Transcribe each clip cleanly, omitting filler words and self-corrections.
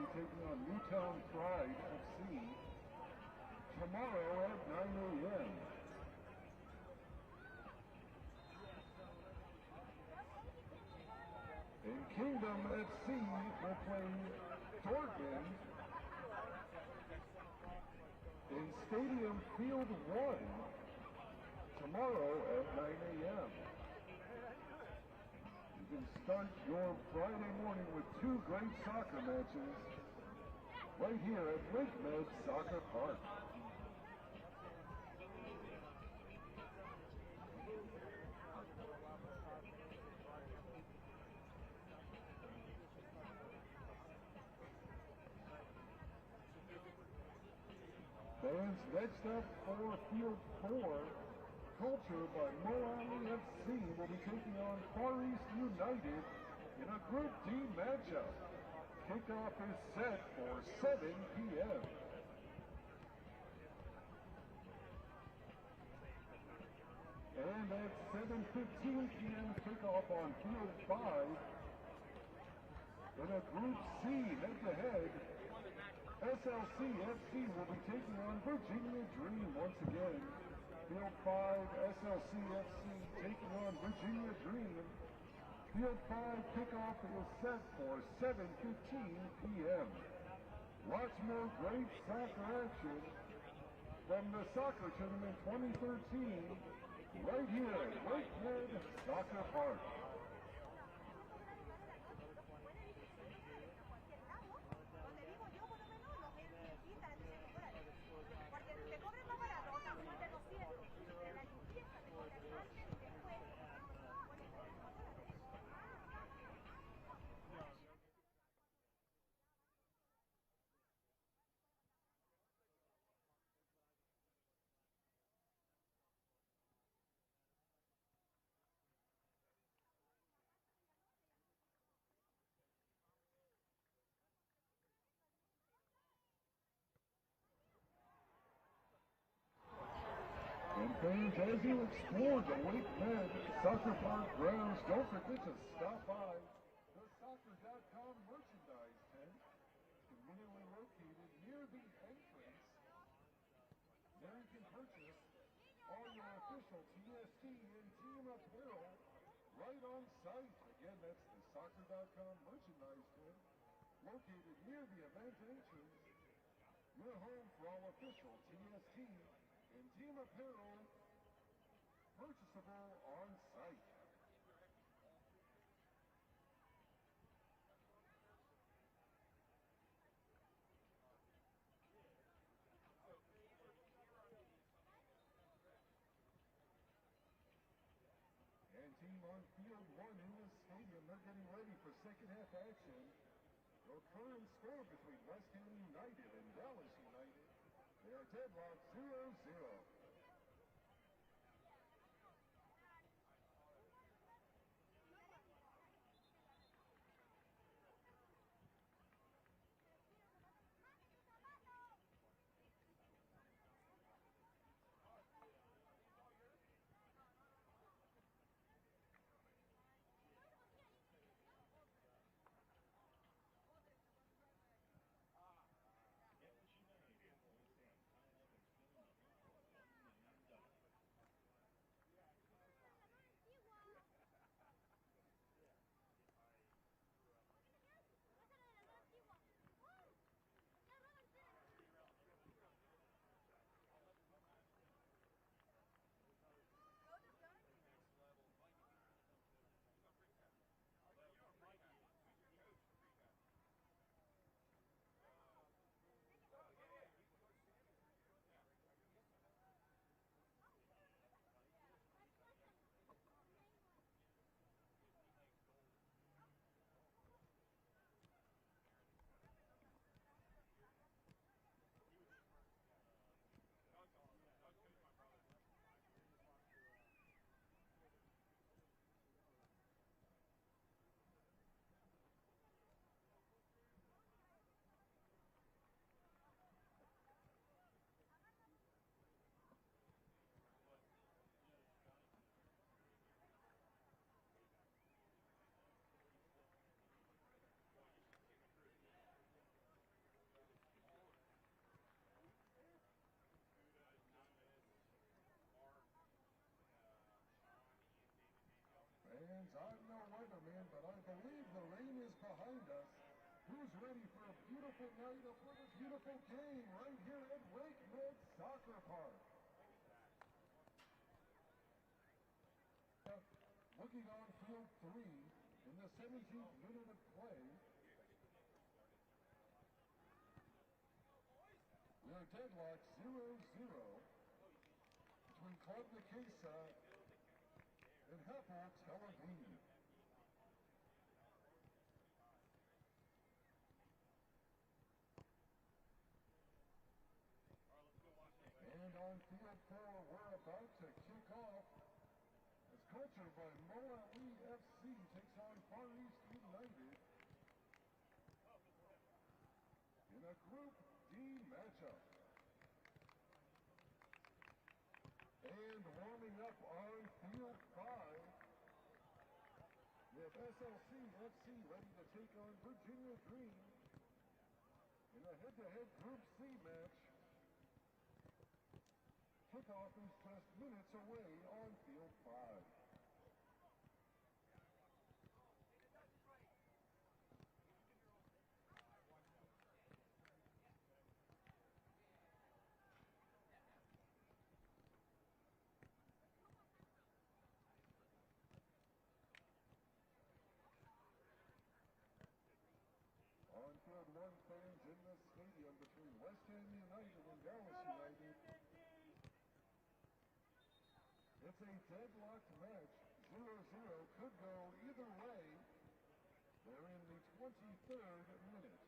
be taking on Newtown Pride FC tomorrow at 9 a.m. And Kingdom FC will play Dortmund in Stadium Field 1 tomorrow at 9 a.m. You can start your Friday morning with two great soccer matches right here at Lake Med Soccer Park. Fans, next up for Field 4, Culture by Moali FC will be taking on Far East United in a Group D matchup. Kickoff is set for 7 p.m. And at 7:15 p.m. kickoff on Field 5 in a Group C head-to-head. SLC FC will be taking on Virginia Dream once again. Field 5, SLC FC taking on Virginia Dream. Field 5 kickoff is set for 7:15 p.m. Lots more great soccer action from the Soccer Tournament 2013 right here at Lakehead Soccer Park. And fans, as you explore the Lake Med Soccer Park grounds, don't forget to stop by the Soccer.com merchandise tent, conveniently located near the entrance. There you can purchase all your official TST and team apparel right on site. Again, that's the Soccer.com merchandise tent, located near the event entrance. Your home for all official TST and team apparel purchasable on site. And team on Field 1 in the stadium, they're getting ready for second half action. Your current score between West Ham United and Dallas United, they are deadlocked 0-0. Who's ready for a beautiful night of a beautiful game right here at Lake Med Soccer Park? Looking on field 3 in the 17th minute of play, we are deadlocked 0-0 between Club Nikesa and Hapoel Tel Aviv. And on field 4, we're about to kick off as Culture by Moali FC takes on Far East United in a Group D matchup. And warming up on field 5, we have SLC FC ready to take on Virginia Dream in a head-to-head Group C match. Kickoff is just minutes away on field 5. On field 1, fans in the stadium between West Ham United and Dallas United. It's a deadlocked match. 0-0 could go either way. They're in the 23rd minute.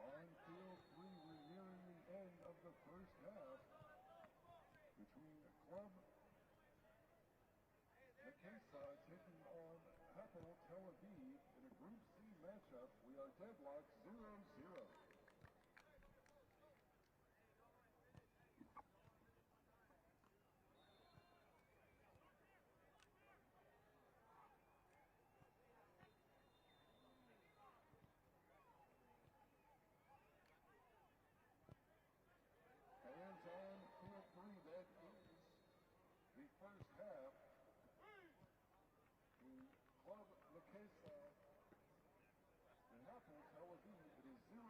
On field 3, we're nearing the end of the first half between Club Nikesa taking on Hapoel Tel Aviv in a Group C matchup. We are deadlocked 0-0. Fans on field 3, that is the first half. The Club Nikesa and Hapoel Tel Aviv, it is 0-0.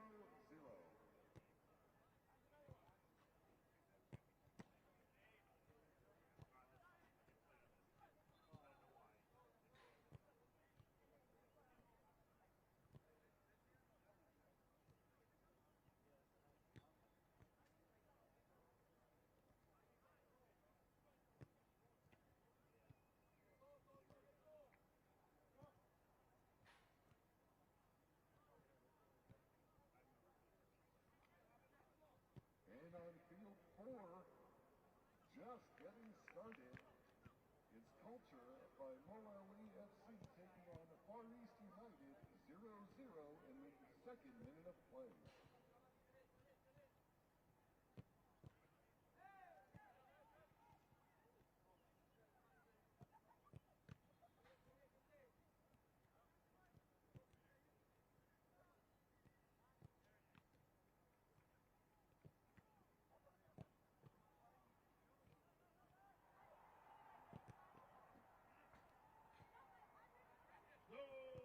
And on field 4, just getting started, it's Culture by Moali FC taking on Far East United 0-0 in the 2nd minute of play. Go!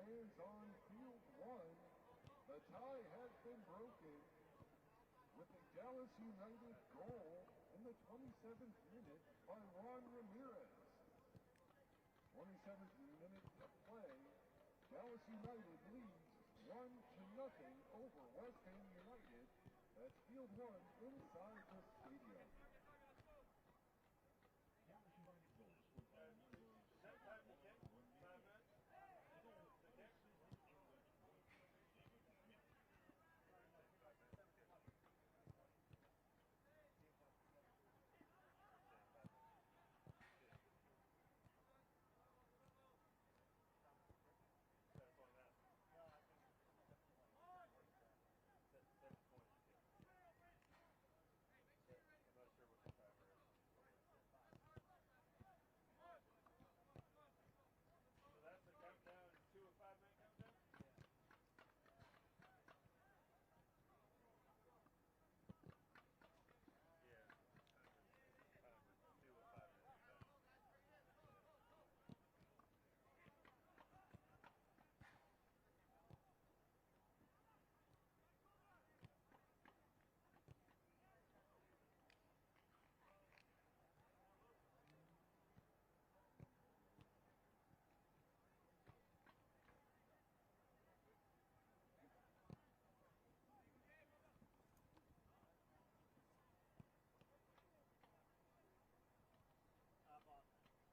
fans on field one, the tie has been broken with a Dallas United goal in the 27th minute by Juan Ramirez. 27th minute of play, Dallas United leads 1-0 over West Ham United. That's field one inside the stadium.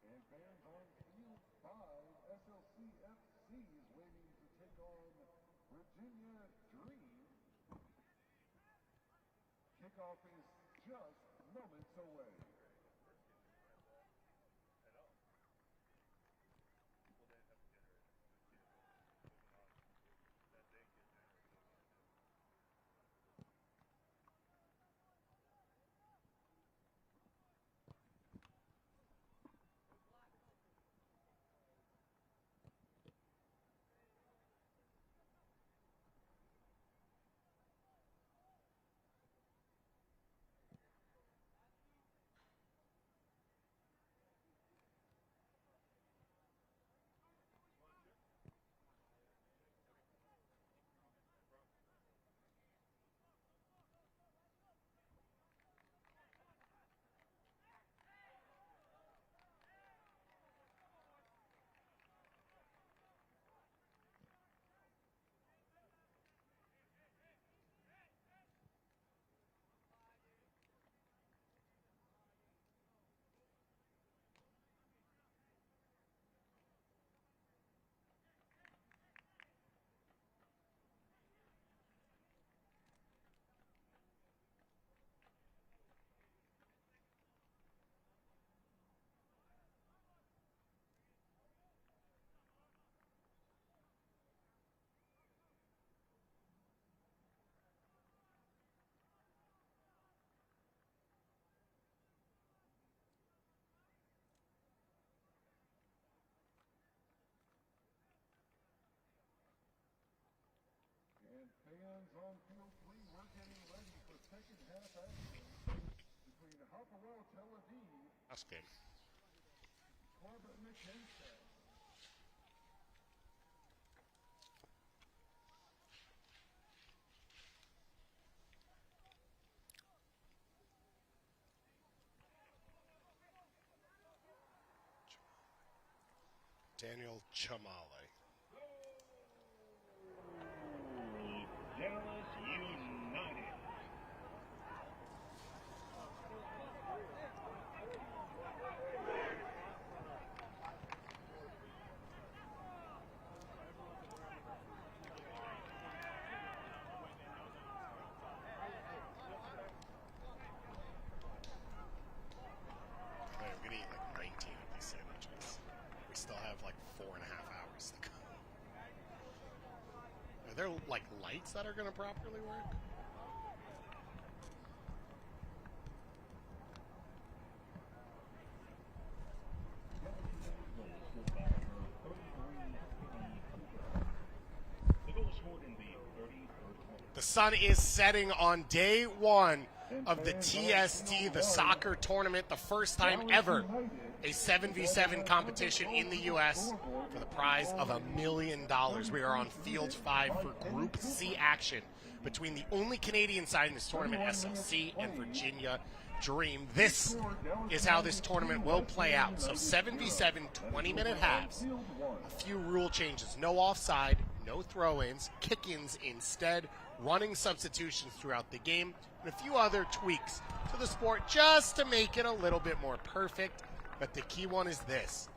And fans on field 5, SLC FC is waiting to take on Virginia Dream. Kickoff is just moments away. And fans on field 3, we're getting ready for second half action between Hapoel Tel Aviv, That's good. Club Mackenzie. Daniel Chamale. Dallas United. Man, we're gonna eat like 19 of these sandwiches. We still have like 4.5 hours to go. Are there like lights that are gonna properly work? The goal scored in the 33rd minute. The sun is setting on day one of the TST, the soccer tournament, the first time ever a 7v7 competition in the U.S. for the prize of $1 million. We are on Field 5 for Group C action between the only Canadian side in this tournament, SLC, and Virginia Dream. This is how this tournament will play out. So 7v7, 20-minute halves. A few rule changes. No offside, no throw-ins, kick-ins instead, running substitutions throughout the game, and a few other tweaks to the sport just to make it a little bit more perfect. But the key one is this.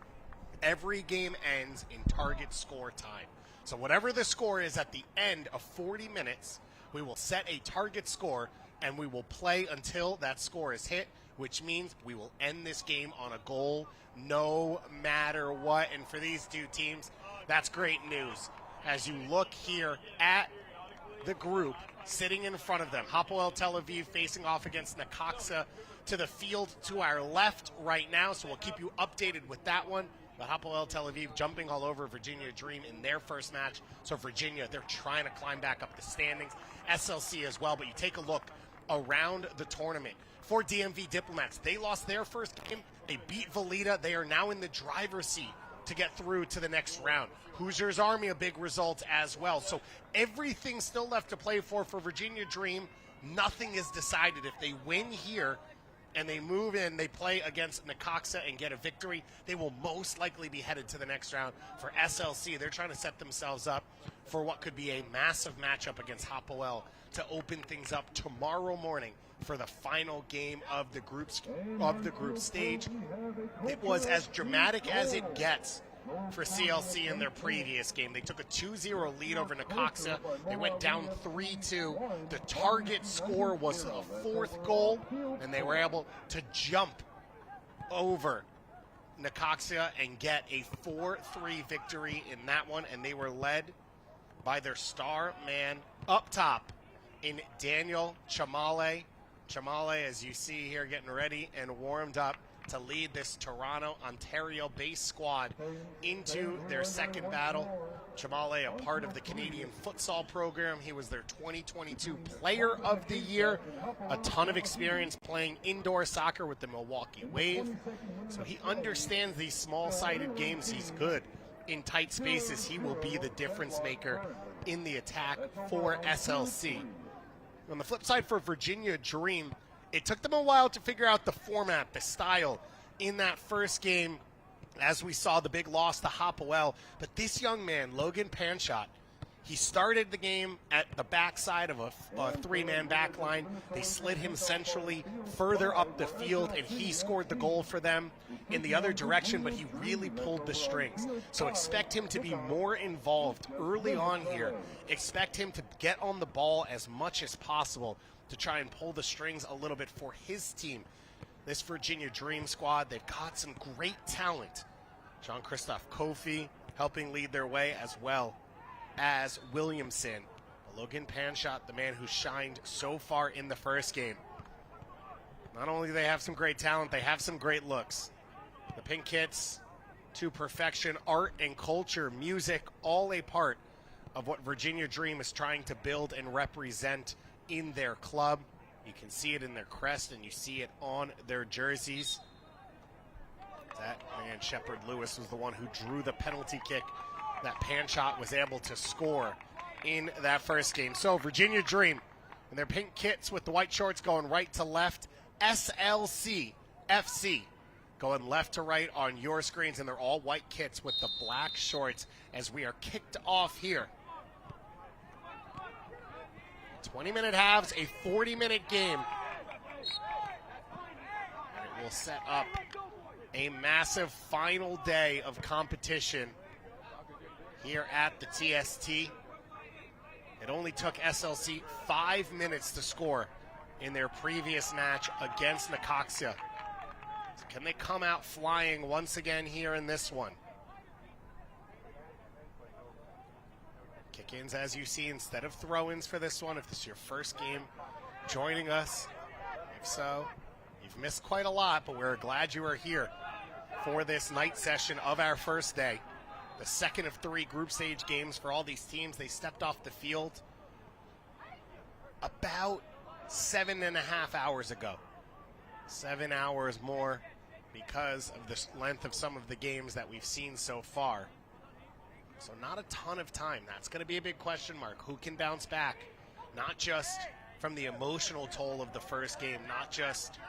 Every game ends in target score time. So whatever the score is at the end of 40 minutes, we will set a target score and we will play until that score is hit, which means we will end this game on a goal no matter what. And for these two teams, that's great news. As you look here at the group sitting in front of them, Hapoel Tel Aviv facing off against Necaxa to the field to our left right now, so we'll keep you updated with that one. But Hapoel Tel Aviv jumping all over Virginia Dream in their first match. So Virginia, they're trying to climb back up the standings. SLC as well, but you take a look around the tournament. For DMV Diplomats, they lost their first game. They beat Valida. They are now in the driver's seat to get through to the next round. Hoosiers Army, a big result as well. So everything's still left to play for Virginia Dream. Nothing is decided. If they win here and they move in, they play against Necaxa and get a victory, they will most likely be headed to the next round. For SLC, they're trying to set themselves up for what could be a massive matchup against Hapoel to open things up tomorrow morning for the final game of the group stage. It was as dramatic as it gets for CLC in their previous game. They took a 2-0 lead over Necaxa. They went down 3-2. The target score was a fourth goal, and they were able to jump over Necaxa and get a 4-3 victory in that one, and they were led by their star man up top in Daniel Chamale. Chamale, as you see here, getting ready and warmed up to lead this Toronto, Ontario-based squad into their second battle. Chamale, a part of the Canadian futsal program. He was their 2022 Player of the Year. A ton of experience playing indoor soccer with the Milwaukee Wave. So he understands these small-sided games. He's good in tight spaces. He will be the difference maker in the attack for SLC. On the flip side for Virginia Dream, it took them a while to figure out the format, the style in that first game, as we saw the big loss to Hapoel. But this young man, Logan Panshot, he started the game at the backside of a three-man back line. They slid him centrally further up the field, and he scored the goal for them in the other direction, but he really pulled the strings. So expect him to be more involved early on here. Expect him to get on the ball as much as possible to try and pull the strings a little bit for his team. This Virginia Dream squad, they've got some great talent. Jean-Christophe Kofi helping lead their way, as well as Williamson. Logan Panshot, the man who shined so far in the first game. Not only do they have some great talent, they have some great looks. The pink kits to perfection, art and culture, music, all a part of what Virginia Dream is trying to build and represent in their club. You can see it in their crest and you see it on their jerseys. That man, Shepard Lewis, was the one who drew the penalty kick that Panshot was able to score in that first game. So Virginia Dream in their pink kits with the white shorts going right to left. SLC FC going left to right on your screens, and they're all white kits with the black shorts as we are kicked off here. 20-minute halves, a 40-minute game. And it will set up a massive final day of competition here at the TST. It only took SLC 5 minutes to score in their previous match against Necaxa. So can they come out flying once again here in this one? Kick-ins, as you see, instead of throw-ins for this one. If this is your first game joining us, if so, you've missed quite a lot, but we're glad you are here for this night session of our first day. The second of 3 group stage games for all these teams. They stepped off the field about 7.5 hours ago. 7 hours more because of the length of some of the games that we've seen so far. So not a ton of time. That's going to be a big question mark. Who can bounce back? Not just from the emotional toll of the first game, not just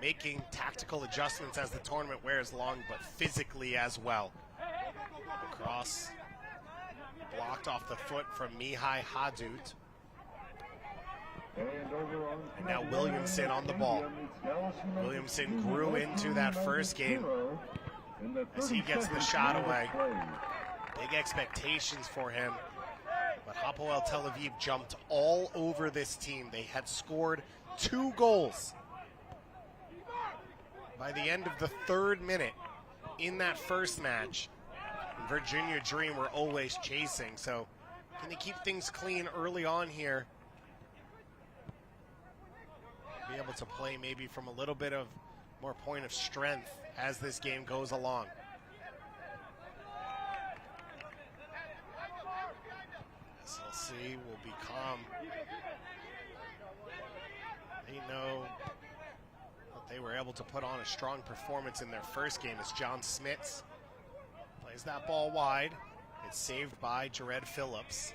making tactical adjustments as the tournament wears long, but physically as well. Cross blocked off the foot from Mihai Hadut. And now Williamson on the ball. Williamson grew into that first game as he gets the shot away. Big expectations for him. But Hapoel Tel Aviv jumped all over this team. They had scored 2 goals by the end of the 3rd minute in that first match. And Virginia Dream were always chasing. So can they keep things clean early on here? Be able to play maybe from a little bit of more point of strength as this game goes along. SLC will become, they know that they were able to put on a strong performance in their first game as John Smits plays that ball wide. It's saved by Jared Phillips.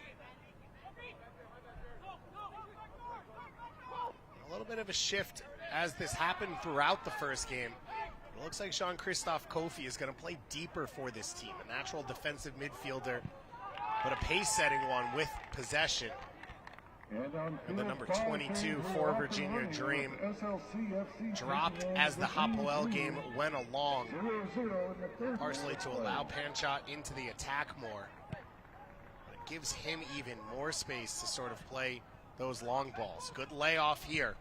A little bit of a shift as this happened throughout the first game. It looks like Jean-Christophe Kofi is going to play deeper for this team. A natural defensive midfielder, but a pace-setting one with possession. And the number 22 for Virginia Dream dropped as the Hapoel game went along, partially to allow Panchot into the attack more. It gives him even more space to sort of play those long balls. Good layoff here.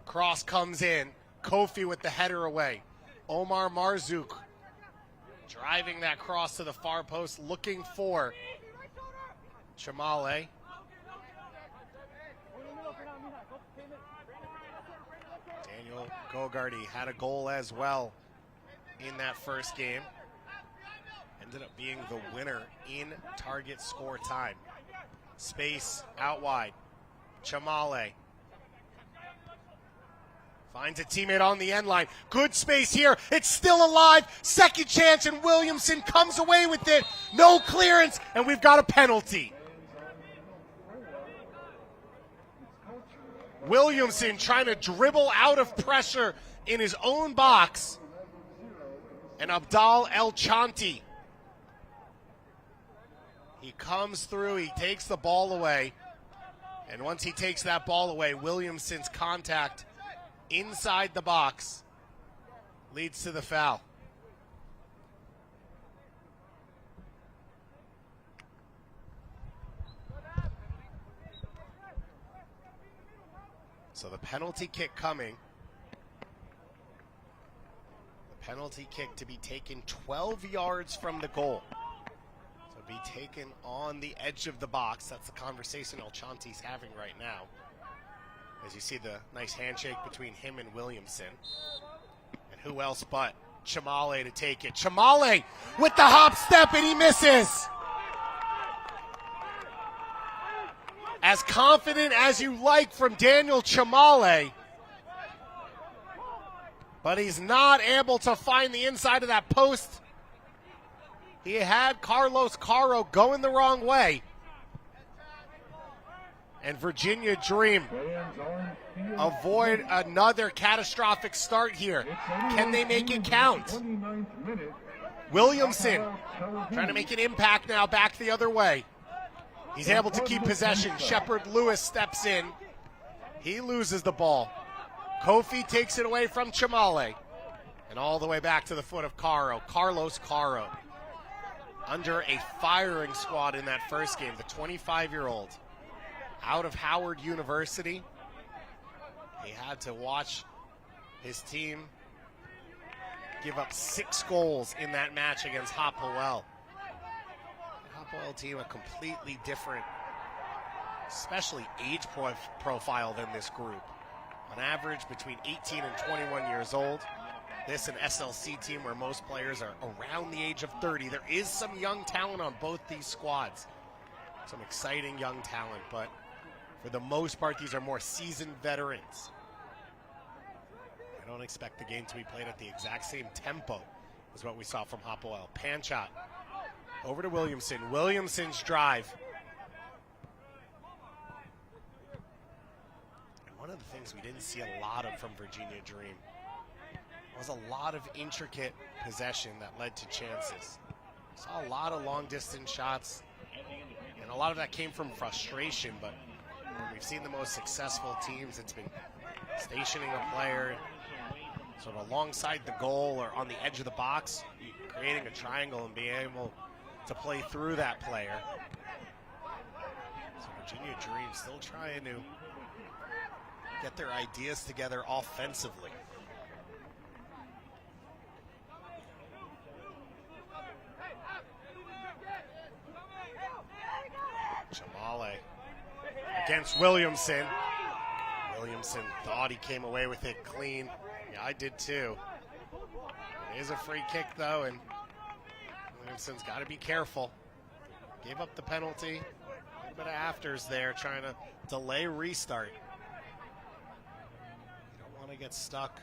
Cross comes in. Kofi with the header away. Omar Marzouk driving that cross to the far post, looking for Chamale. Daniel Gogarty had a goal as well in that first game. Ended up being the winner in target score time. Space out wide. Chamale finds a teammate on the end line. Good space here. It's still alive. Second chance, and Williamson comes away with it. No clearance, and we've got a penalty. Williamson trying to dribble out of pressure in his own box. And Abdal El Chanti. He comes through. He takes the ball away. And once he takes that ball away, Williamson's contact inside the box leads to the foul. So the penalty kick coming. The penalty kick to be taken 12 yards from the goal. Be taken on the edge of the box. That's the conversation El Chanti's having right now. As you see the nice handshake between him and Williamson. And who else but Chamale to take it. Chamale with the hop step, and he misses. As confident as you like from Daniel Chamale, but he's not able to find the inside of that post. He had Carlos Caro going the wrong way. And Virginia Dream avoid another catastrophic start here. Can they make it count? Williamson trying to make an impact now back the other way. He's able to keep possession. Shepard Lewis steps in. He loses the ball. Kofi takes it away from Chamale. And all the way back to the foot of Caro. Carlos Caro. Under a firing squad in that first game, the 25-year-old out of Howard University. He had to watch his team give up 6 goals in that match against Hapoel. Hapoel team a completely different, especially age profile than this group. On average, between 18 and 21 years old. This an SLC team where most players are around the age of 30. There is some young talent on both these squads. Some exciting young talent, but For the most part, these are more seasoned veterans. I don't expect the game to be played at the exact same tempo as what we saw from Hapoel. Panchot over to Williamson. Williamson's drive. And one of the things we didn't see a lot of from Virginia Dream was a lot of intricate possession that led to chances. Saw a lot of long-distance shots, and a lot of that came from frustration, but when we've seen the most successful teams, it's been stationing a player sort of alongside the goal or on the edge of the box, creating a triangle and being able to play through that player. So Virginia Dream still trying to get their ideas together offensively. Jamale against Williamson. Williamson thought he came away with it clean. Yeah, I did too. It is a free kick though, and Williamson's got to be careful. Gave up the penalty. A little bit of afters there, trying to delay restart. You don't want to get stuck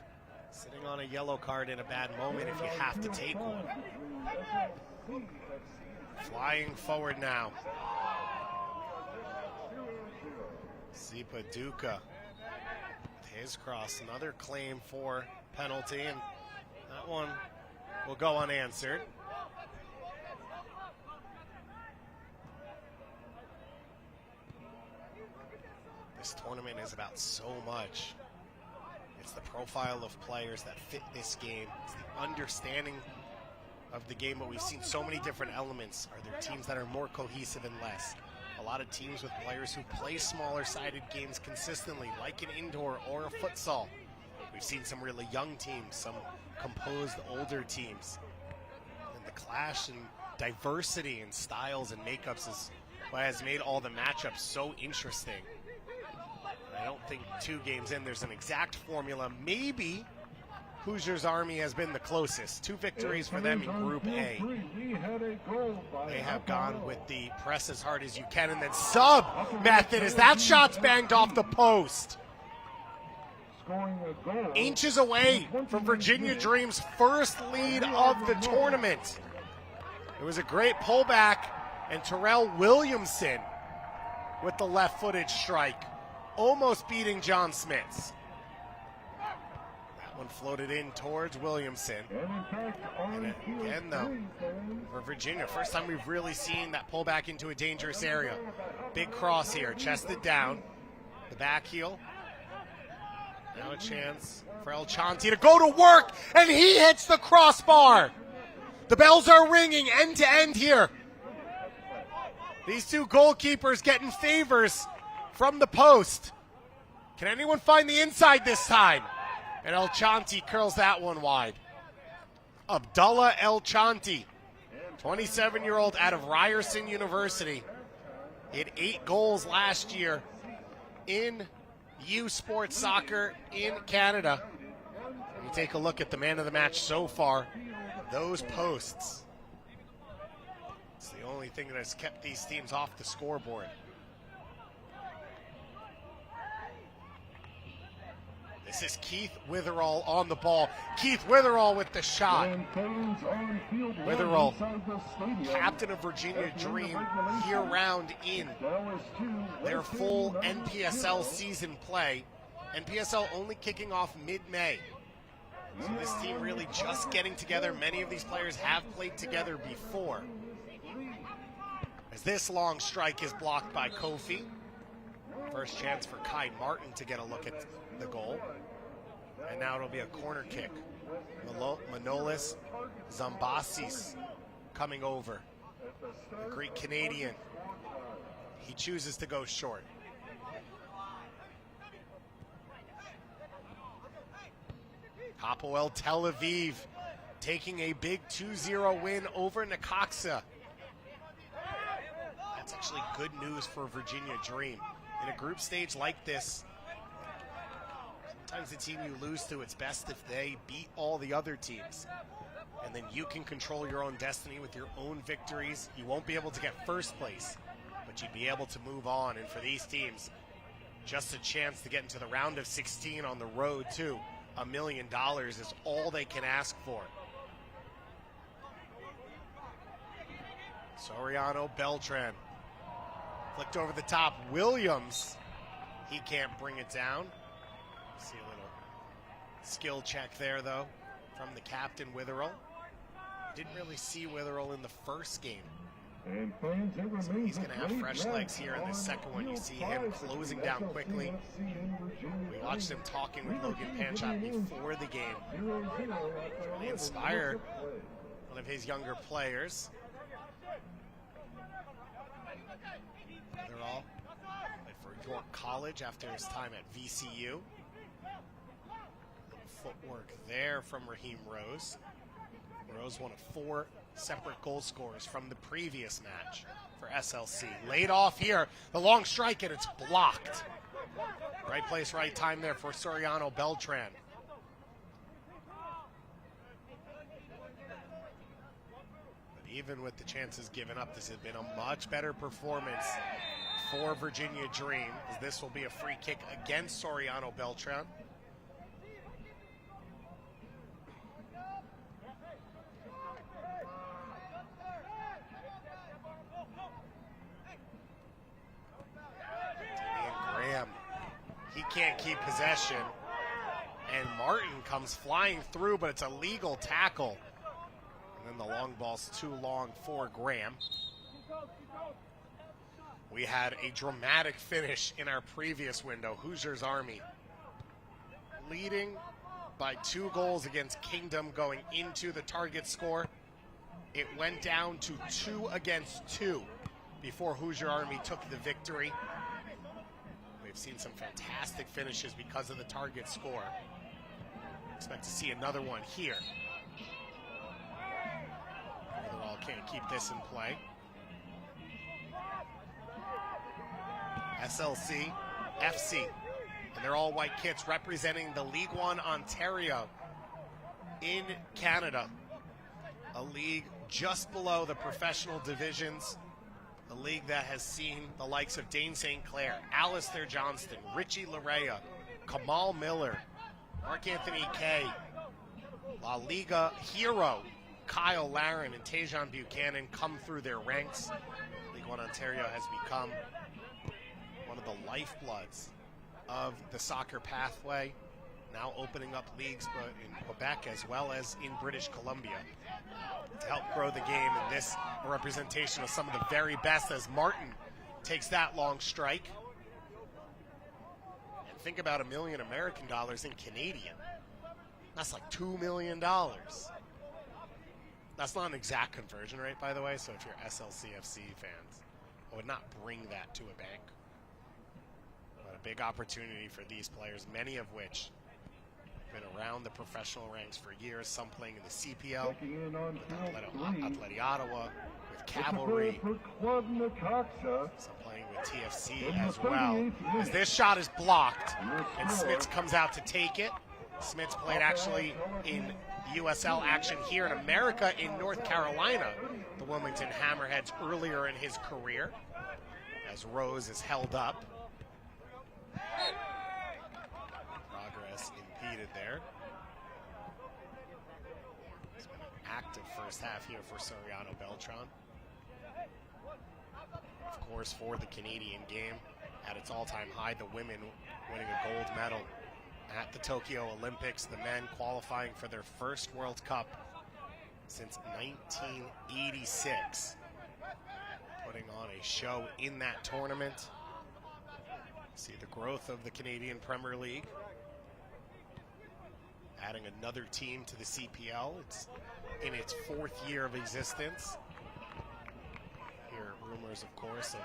sitting on a yellow card in a bad moment if you have to take one. Flying forward now. Sipa Duca with his cross, another claim for penalty, and that one will go unanswered. This tournament is about so much. It's the profile of players that fit this game. It's the understanding of the game, but we've seen so many different elements. Are there teams that are more cohesive and less? A lot of teams with players who play smaller-sided games consistently, like an indoor or a futsal. We've seen some really young teams, some composed older teams. And the clash and diversity in styles and makeups is what has made all the matchups so interesting. And I don't think 2 games in there's an exact formula. Maybe Hoosiers Army has been the closest. 2 victories for them in Group A. They have gone with the press as hard as you can and then sub method as that shot's banged off the post. Inches away from Virginia Dream's first lead of the tournament. It was a great pullback, and Terrell Williamson with the left-footed strike, almost beating John Smits. One floated in towards Williamson. And again, though, for Virginia, first time we've really seen that pull back into a dangerous area. Big cross here, chested down. The back heel. Now a chance for El Chanti to go to work, and he hits the crossbar. The bells are ringing end to end here. These 2 goalkeepers getting favors from the post. Can anyone find the inside this time? And El Chanti curls that one wide. Abdullah El Chanti, 27-year-old out of Ryerson University. He had 8 goals last year in U Sports Soccer in Canada. You take a look at the man of the match so far. Those posts. It's the only thing that has kept these teams off the scoreboard. This is Keith Witherall on the ball. Keith Witherall with the shot. Witherall, captain of Virginia Dream, year-round in their full NPSL season play. NPSL only kicking off mid-May. So this team really just getting together. Many of these players have played together before. As this long strike is blocked by Kofi. First chance for Kai Martin to get a look at the goal. And now it'll be a corner kick. Manolis Zambasis coming over. The Greek Canadian. He chooses to go short. Hapoel Tel Aviv taking a big 2-0 win over Necaxa. That's actually good news for Virginia Dream. In a group stage like this, sometimes the team you lose to, it's best if they beat all the other teams. And then you can control your own destiny with your own victories. You won't be able to get first place, but you'd be able to move on. And for these teams, just a chance to get into the round of 16 on the road, too. $1 million is all they can ask for. Soriano Beltran. Flicked over the top. Williams. He can't bring it down. See a little skill check there, though, from the captain, Witherell. Didn't really see Witherell in the first game. So he's going to have fresh legs here in the second one. You see him closing down quickly. We watched him talking with Logan Panchot before the game. Really inspired one of his younger players. Witherell played for York College after his time at VCU. Footwork there from Raheem Rose. Rose, one of 4 separate goal scorers from the previous match for SLC. Laid off here, the long strike, and it's blocked. Right place, right time there for Soriano Beltran. But even with the chances given up, this has been a much better performance for Virginia Dream, as this will be a free kick against Soriano Beltran. He can't keep possession, and Martin comes flying through, but it's a legal tackle. And then the long ball's too long for Graham. We had a dramatic finish in our previous window. Hoosiers Army leading by 2 goals against Kingdom going into the target score. It went down to 2 against 2 before Hoosier Army took the victory. We've seen some fantastic finishes because of the target score. Expect to see another one here. Witherell can't keep this in play. SLC, FC, and they're all white kits representing the League One Ontario in Canada. A league just below the professional divisions. A league that has seen the likes of Dane St. Clair, Alistair Johnston, Richie Larea, Kamal Miller, Mark Anthony Kay, La Liga hero Kyle Larin and Tajon Buchanan come through their ranks. League One Ontario has become one of the lifebloods of the soccer pathway, now opening up leagues but in Quebec as well as in British Columbia to help grow the game. And this a representation of some of the very best as Martin takes that long strike. And think about $1 million American dollars in Canadian. That's like $2 million. That's not an exact conversion rate, by the way, so if you're SLCFC fans, I would not bring that to a bank. But a big opportunity for these players, many of which been around the professional ranks for years, some playing in the CPL, with Atleti Ottawa, with Cavalry, some playing with TFC as well. As this shot is blocked, and Smits comes out to take it. Smits played actually in USL action here in America in North Carolina, the Wilmington Hammerheads, earlier in his career, as Rose is held up. Progress impeded there. It's been an active first half here for Soriano Beltran. Of course, for the Canadian game, at its all-time high, the women winning a gold medal at the Tokyo Olympics, the men qualifying for their first World Cup since 1986. Putting on a show in that tournament. See the growth of the Canadian Premier League. Adding another team to the CPL. It's in its 4th year of existence. Hear rumors, of course, of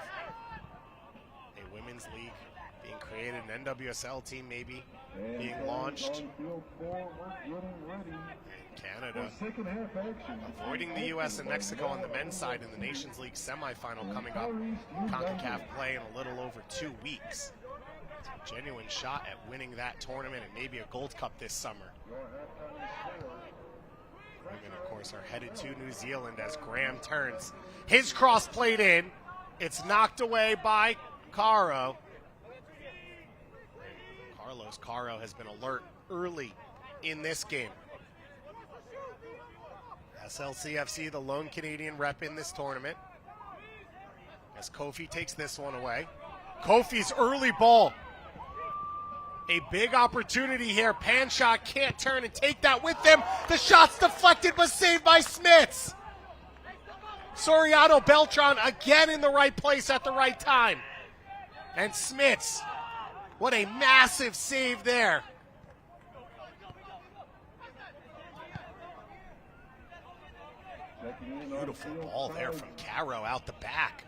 a women's league being created, an NWSL team maybe being launched. Canada avoiding the U.S. and Mexico on the men's side in the Nations League semifinal coming up. CONCACAF play in a little over 2 weeks. It's a genuine shot at winning that tournament and maybe a Gold Cup this summer. Women, of course, are headed to New Zealand as Graham turns. His cross played in. It's knocked away by Caro. Carlos Caro has been alert early in this game. SLCFC, the lone Canadian rep in this tournament. As Kofi takes this one away. Kofi's early ball. A big opportunity here. Panshot can't turn and take that with him. The shot's deflected but saved by Smits. Soriano Beltran again in the right place at the right time. And Smits, what a massive save there. Beautiful ball there from Caro out the back.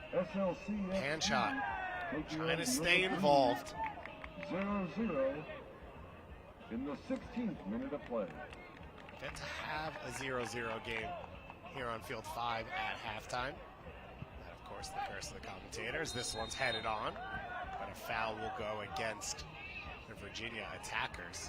Panshot trying to stay involved. 0-0 in the 16th minute of play. Get to have a 0-0 game here on Field 5 at halftime. And of course, the curse of the commentators. This one's headed on, but a foul will go against the Virginia attackers.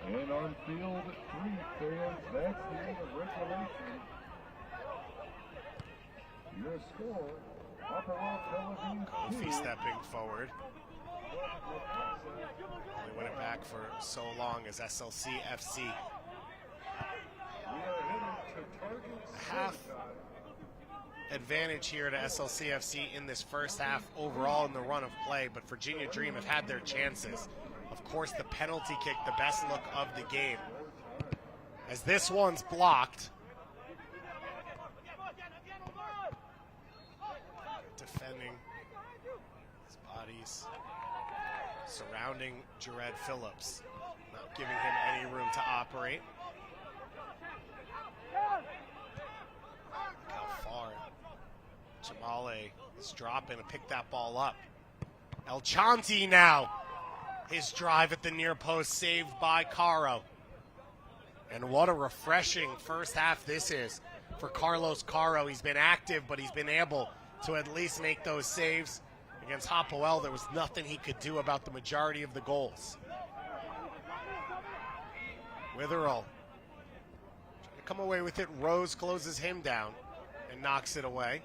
And on Field 3, fans, that's the end of regulation. Your score, Opera Television Kofi stepping forward. They went it back for so long as SLC FC. Half advantage here to SLC FC in this first half overall in the run of play, but Virginia Dream have had their chances. Of course, the penalty kick, the best look of the game. As this one's blocked. Defending his bodies surrounding Jared Phillips, not giving him any room to operate. Look how far Jamale is dropping to pick that ball up. El Chanti now, his drive at the near post saved by Caro. And what a refreshing first half this is for Carlos Caro. He's been active, but he's been able to at least make those saves. Against Hapoel, there was nothing he could do about the majority of the goals. Witherell trying to come away with it. Rose closes him down and knocks it away.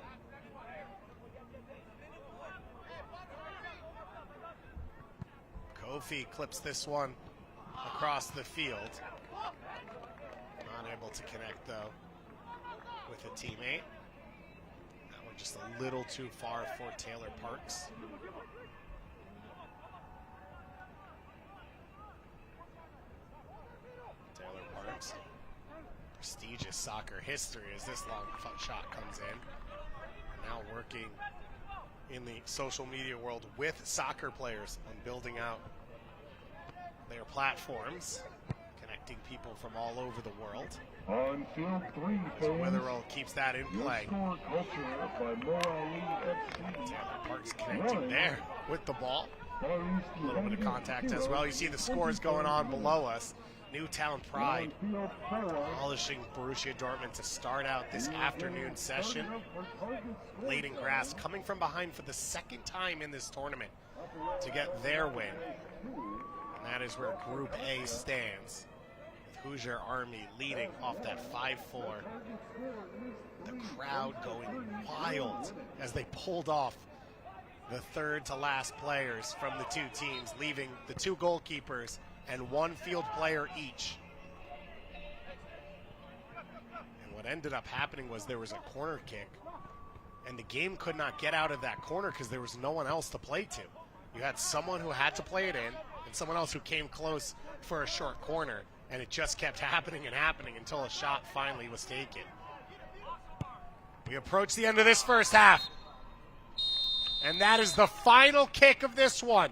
Kofi clips this one across the field. Not able to connect, though, with a teammate. Just a little too far for Taylor Parks. Taylor Parks, prestigious soccer history as this long shot comes in. Now working in the social media world with soccer players on building out their platforms, connecting people from all over the world. On Field 3, So Witherell keeps that in play. Taylor Parks connecting there with the ball. A little bit of contact as well. You see the scores going on below us. Newtown Pride demolishing Borussia Dortmund to start out this afternoon session. Leighton Grass coming from behind for the second time in this tournament to get their win. And that is where Group A stands. Hoosier Army leading off that 5-4. The crowd going wild as they pulled off the third to last players from the two teams, leaving the two goalkeepers and one field player each. And what ended up happening was there was a corner kick, and the game could not get out of that corner because there was no one else to play to. You had someone who had to play it in and someone else who came close for a short corner. And it just kept happening and happening until a shot finally was taken. We approach the end of this first half. And that is the final kick of this one.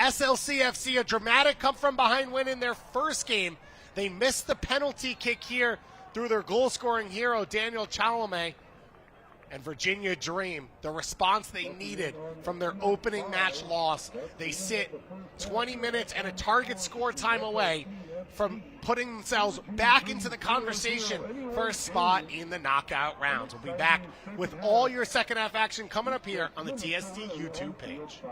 SLCFC, a dramatic come-from-behind win in their first game. They missed the penalty kick here through their goal-scoring hero, Daniel Chalome. And Virginia Dream, the response they needed from their opening match loss. They sit 20 minutes and a target score time away from putting themselves back into the conversation for a spot in the knockout rounds. We'll be back with all your second half action coming up here on the TST YouTube page.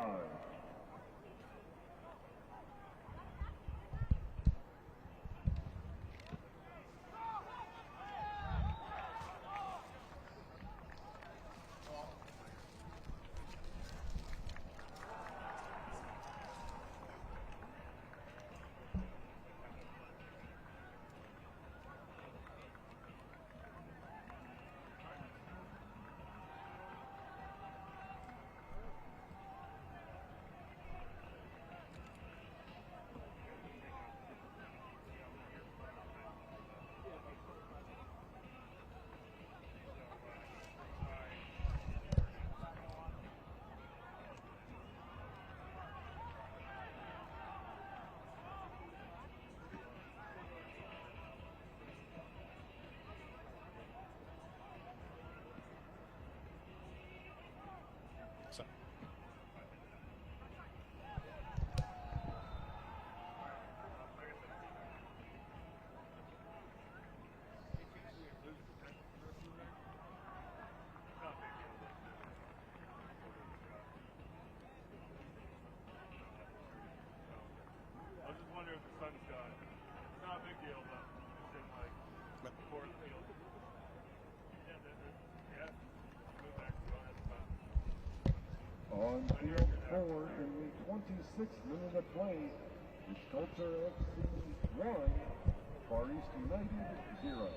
On field 4 in the 26th minute of play, it's Culture FC 1, Far East United 0.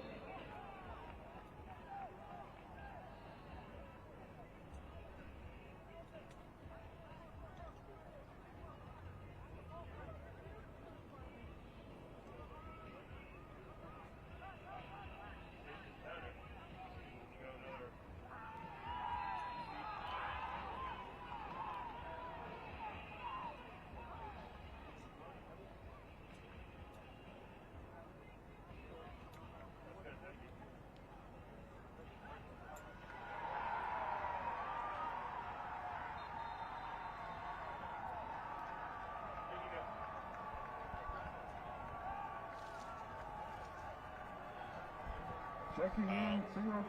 Checking in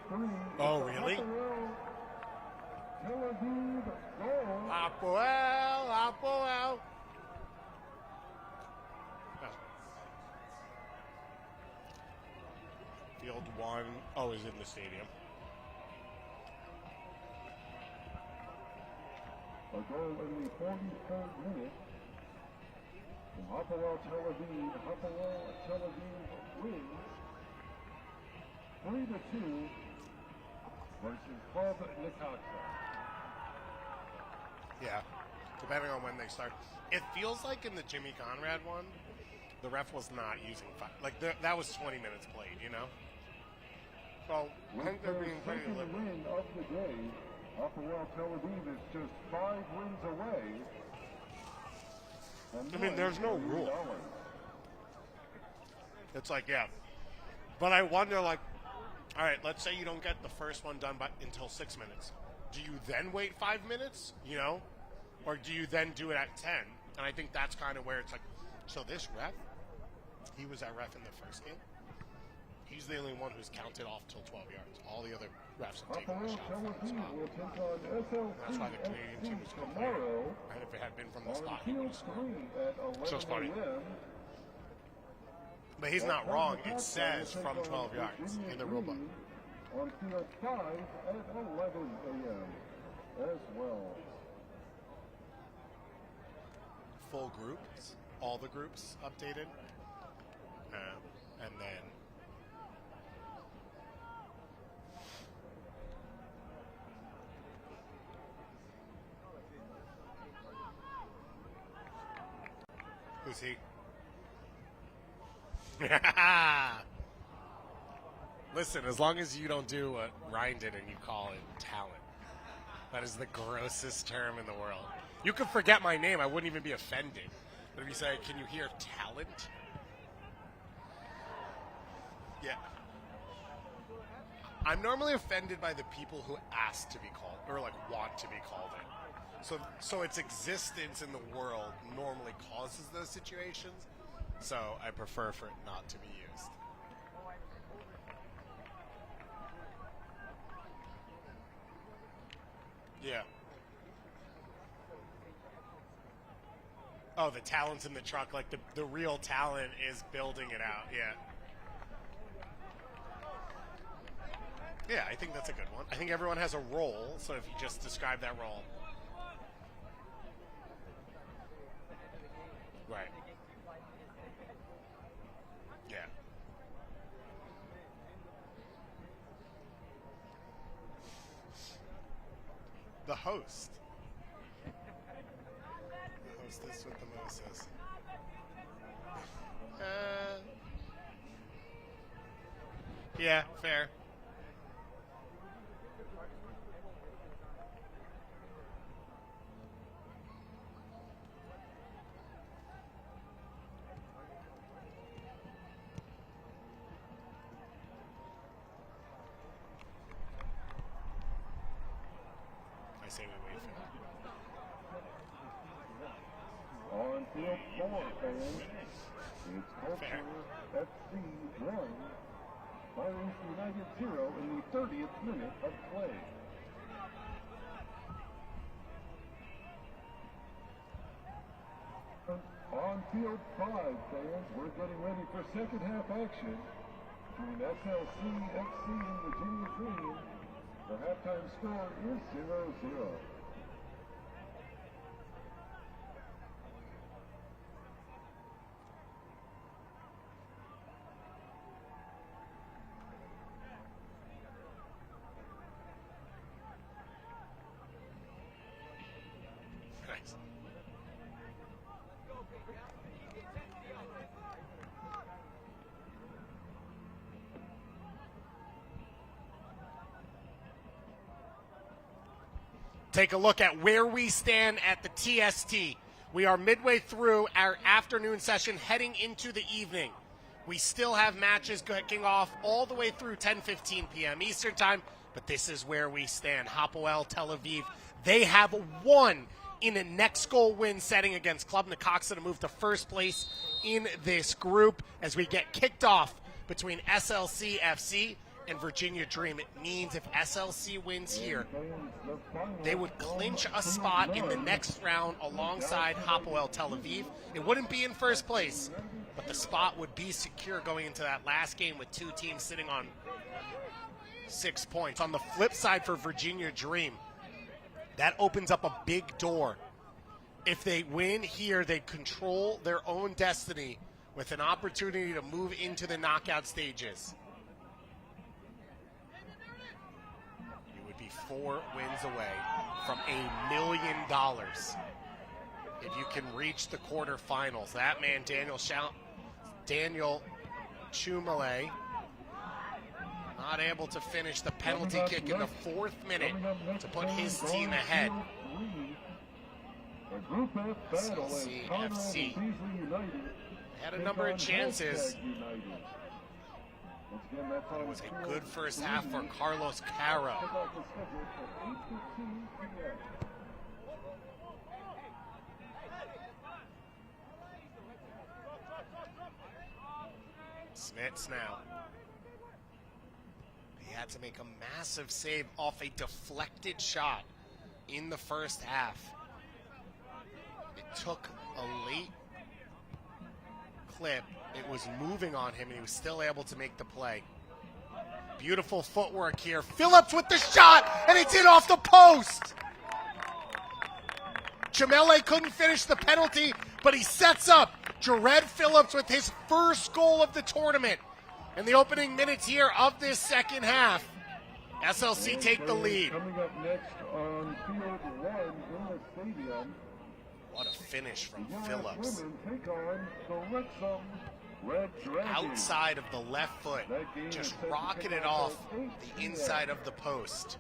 0-3. Oh, really? Tel Aviv goal. Apoel. Field 1. Oh, is in the stadium. A goal in the 43rd minute. From Hapoel Tel Aviv. Hapoel Tel Aviv wins 3-2 versus Club Necaxa. Yeah, depending on when they start. It feels like in the Jimmy Conrad one, the ref was not using that was 20 minutes played, you know? So, I think they're being pretty liberal. Win of the day, Hapoel Tel Aviv is just 5 wins away. I mean, there's no rule. It's like, yeah. But I wonder, like, all right, let's say you don't get the first one done until 6 minutes. Do you then wait 5 minutes, you know? Or do you then do it at 10? And I think that's kind of where it's like, so this ref, he was that ref in the first game. He's the only one who's counted off till 12 yards. All the other refs have taken the shot from the spot. That's why the Canadian team was complaining. And if it had been from the spot, he would have scored. So it's funny. But he's not wrong. It says from 12 yards in the rule book. On field 5 at 11 a.m. as well. Full groups, all the groups updated, and then who's he? Listen, as long as you don't do what Ryan did and you call it talent. That is the grossest term in the world. You could forget my name. I wouldn't even be offended. But if you say, can you hear talent? Yeah. I'm normally offended by the people who ask to be called, or like want to be called it. So its existence in the world normally causes those situations. So I prefer for it not to be used. Yeah. Oh, the talent's in the truck. Like the real talent is building it out. Yeah. Yeah, I think that's a good one. I think everyone has a role. So if you just describe that role. Right. Yeah. The host. The hostess with the Moses. Yeah, fair. I say we wait for that. On field 4, fans. It's Culture FC 1, Far East United 0 in the 30th minute of play. On field 5, fans, we're getting ready for second half action between SLC FC and Virginia Green. The halftime score is 0-0. take a look at where we stand at the TST. We are midway through our afternoon session heading into the evening. We still have matches kicking off all the way through 10:15 p.m. Eastern Time, but this is where we stand. Hapoel Tel Aviv, they have won in a next goal win setting against Club Necaxa to move to first place in this group as we get kicked off between SLC FC and Virginia Dream. It means if SLC wins here, they would clinch a spot in the next round alongside Hapoel Tel Aviv. It wouldn't be in first place, but the spot would be secure going into that last game with two teams sitting on 6 points. On the flip side for Virginia Dream, that opens up a big door. If they win here, they control their own destiny with an opportunity to move into the knockout stages. You would be 4 wins away from $1 million if you can reach the quarterfinals. That man, Daniel Chumale, not able to finish the penalty kick in the 4th minute to put his team ahead. SLC FC had a number of chances. It was a good first half for Carlos Caro. Smits now. He had to make a massive save off a deflected shot in the first half. It took a late clip. It was moving on him, and he was still able to make the play. Beautiful footwork here. Phillips with the shot, and it's in off the post. Jamele couldn't finish the penalty, but he sets up Jared Phillips with his first goal of the tournament. In the opening minutes here of this second half, SLC take the lead. Coming up next on field 1 in the stadium. What a finish from Phillips. Take on the Wrexham Red Dragons. Outside of the left foot, just rocketed off the inside of the post.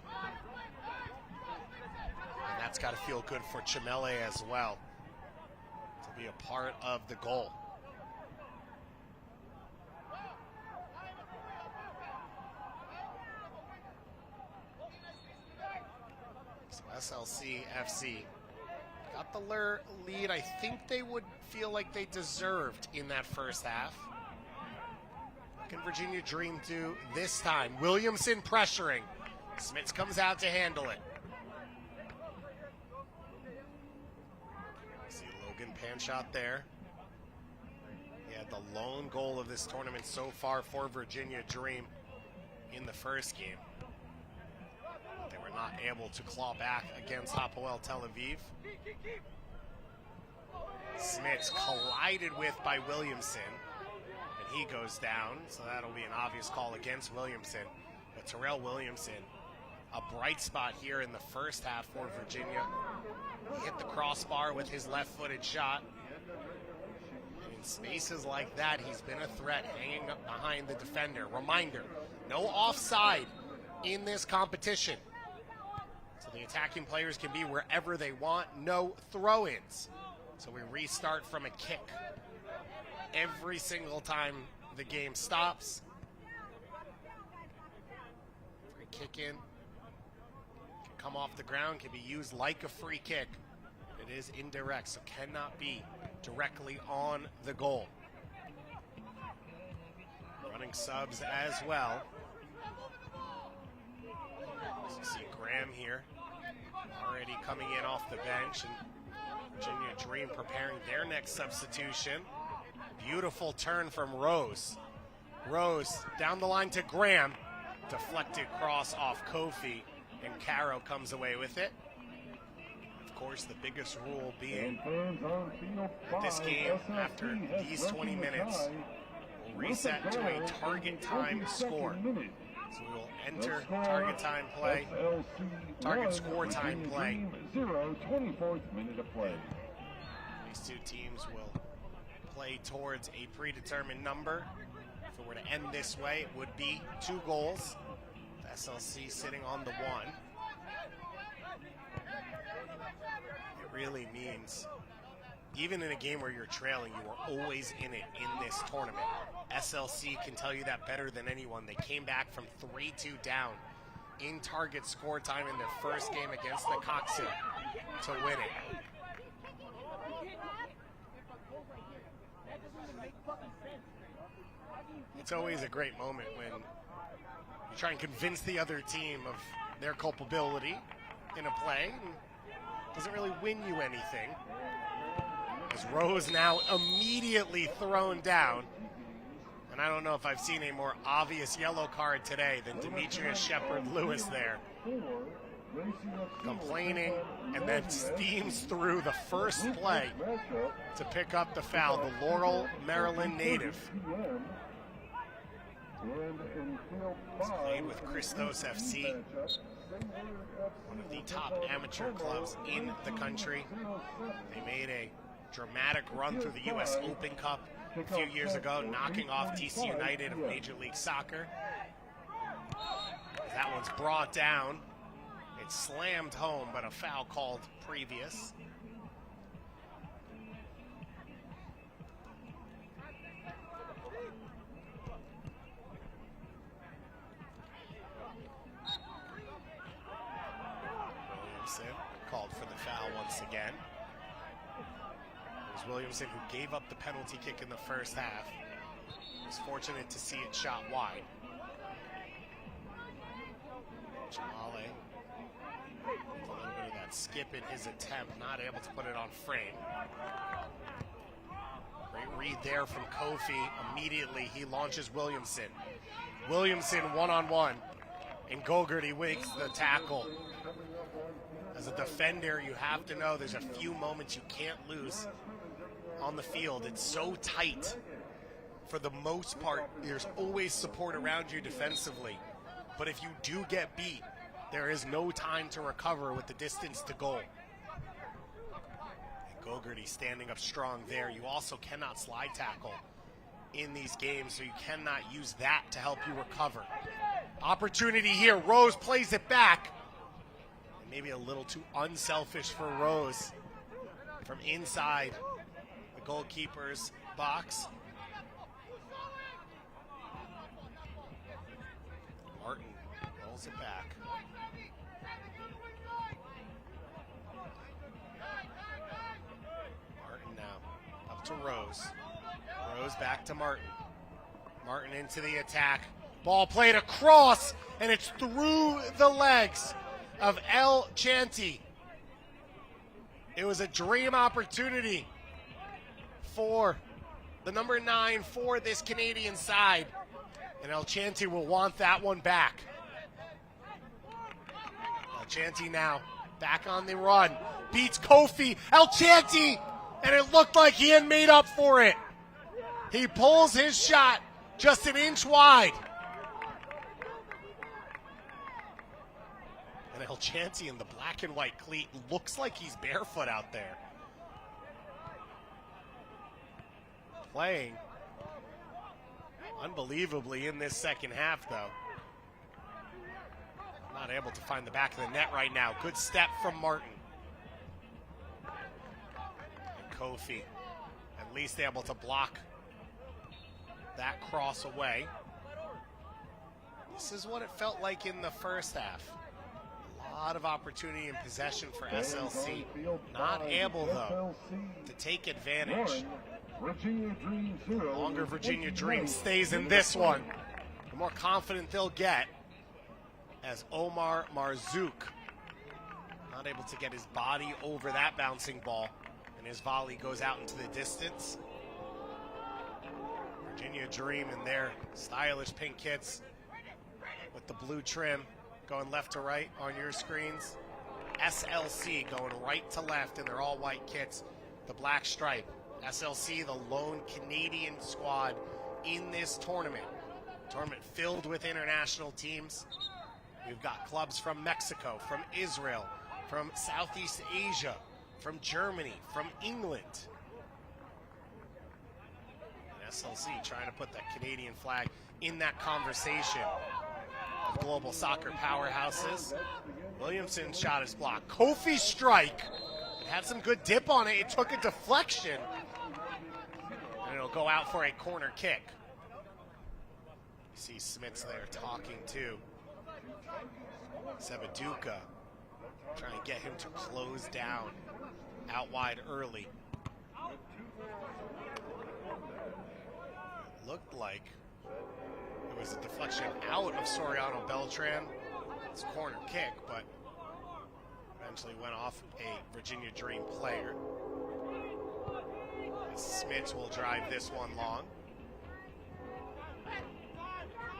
And that's got to feel good for Chimele as well, to be a part of the goal. So SLC FC got the lead. I think they would feel like they deserved in that first half. What can Virginia Dream do this time? Williamson pressuring. Smits comes out to handle it. See Logan Panshot there. He had the lone goal of this tournament so far for Virginia Dream in the first game. They were not able to claw back against Hapoel Tel Aviv. Smits collided with by Williamson, and he goes down, so that'll be an obvious call against Williamson. But Terrell Williamson, a bright spot here in the first half for Virginia. He hit the crossbar with his left-footed shot. And in spaces like that, he's been a threat hanging up behind the defender. Reminder, no offside in this competition. So the attacking players can be wherever they want, no throw-ins. So we restart from a kick every single time the game stops. Free kick in. Can come off the ground, can be used like a free kick. It is indirect, so cannot be directly on the goal. Running subs as well. So you see Graham here, already coming in off the bench, and Virginia Dream preparing their next substitution. Beautiful turn from Rose. Rose down the line to Graham. Deflected cross off Kofi, and Caro comes away with it. Of course, the biggest rule being that this game, after these 20 minutes, will reset to a target time score. So we will enter target time play, target score time play. 24th minute of play. These two teams will play towards a predetermined number. If it were to end this way, it would be 2 goals. The SLC sitting on the 1. really means, even in a game where you're trailing, you are always in it in this tournament. SLC can tell you that better than anyone. They came back from 3-2 down in target score time in their first game against the Coxsackie to win it. It's always a great moment when you try and convince the other team of their culpability in a play. And it doesn't really win you anything. As Rose now immediately thrown down. And I don't know if I've seen a more obvious yellow card today than Demetrius Shepard-Lewis there. Complaining and then steams through the first play to pick up the foul, the Laurel, Maryland native. He's played with Christos FC, one of the top amateur clubs in the country. They made a dramatic run through the U.S. Open Cup a few years ago, knocking off TC United of Major League Soccer. That one's brought down. It's slammed home, but a foul called previous. Williamson called for the foul once again. It was Williamson who gave up the penalty kick in the first half. He was fortunate to see it shot wide. Jamale, a little bit of that skip in his attempt, not able to put it on frame. Great read there from Kofi. Immediately he launches Williamson. Williamson one-on-one, and Gogarty wakes the tackle. As a defender, you have to know there's a few moments you can't lose on the field. It's so tight. For the most part, there's always support around you defensively. But if you do get beat, there is no time to recover with the distance to goal. And Gogarty standing up strong there. You also cannot slide tackle in these games, so you cannot use that to help you recover. Opportunity here. Rose plays it back. Maybe a little too unselfish for Rose from inside the goalkeeper's box. Martin rolls it back. Martin now up to Rose. Rose back to Martin. Martin into the attack. Ball played across, and it's through the legs of El Chanti. It was a dream opportunity for the number 9 for this Canadian side, and El Chanti will want that one back. El Chanti now back on the run, beats Kofi. El Chanti, and it looked like he had made up for it. He pulls his shot just an inch wide. And El Chanti in the black and white cleat looks like he's barefoot out there. Playing unbelievably in this second half, though. Not able to find the back of the net right now. Good step from Martin. And Kofi at least able to block that cross away. This is what it felt like in the first half. A lot of opportunity and possession for SLC. Not able, though, to take advantage. The longer Virginia Dream stays in this one, the more confident they'll get, as Omar Marzouk not able to get his body over that bouncing ball, and his volley goes out into the distance. Virginia Dream in their stylish pink kits with the blue trim, going left to right on your screens. SLC going right to left in their all white kits, the black stripe. SLC, the lone Canadian squad in this tournament. Tournament filled with international teams. We've got clubs from Mexico, from Israel, from Southeast Asia, from Germany, from England. And SLC trying to put that Canadian flag in that conversation of global soccer powerhouses. Williamson shot his block. Kofi strike It had some good dip on it. It took a deflection. And it'll go out for a corner kick. You see Smits there talking to Sebaduka, trying to get him to close down out wide early. Looked like it was a deflection out of Soriano Beltran. It's a corner kick, but eventually went off a Virginia Dream player. Smits will drive this one long.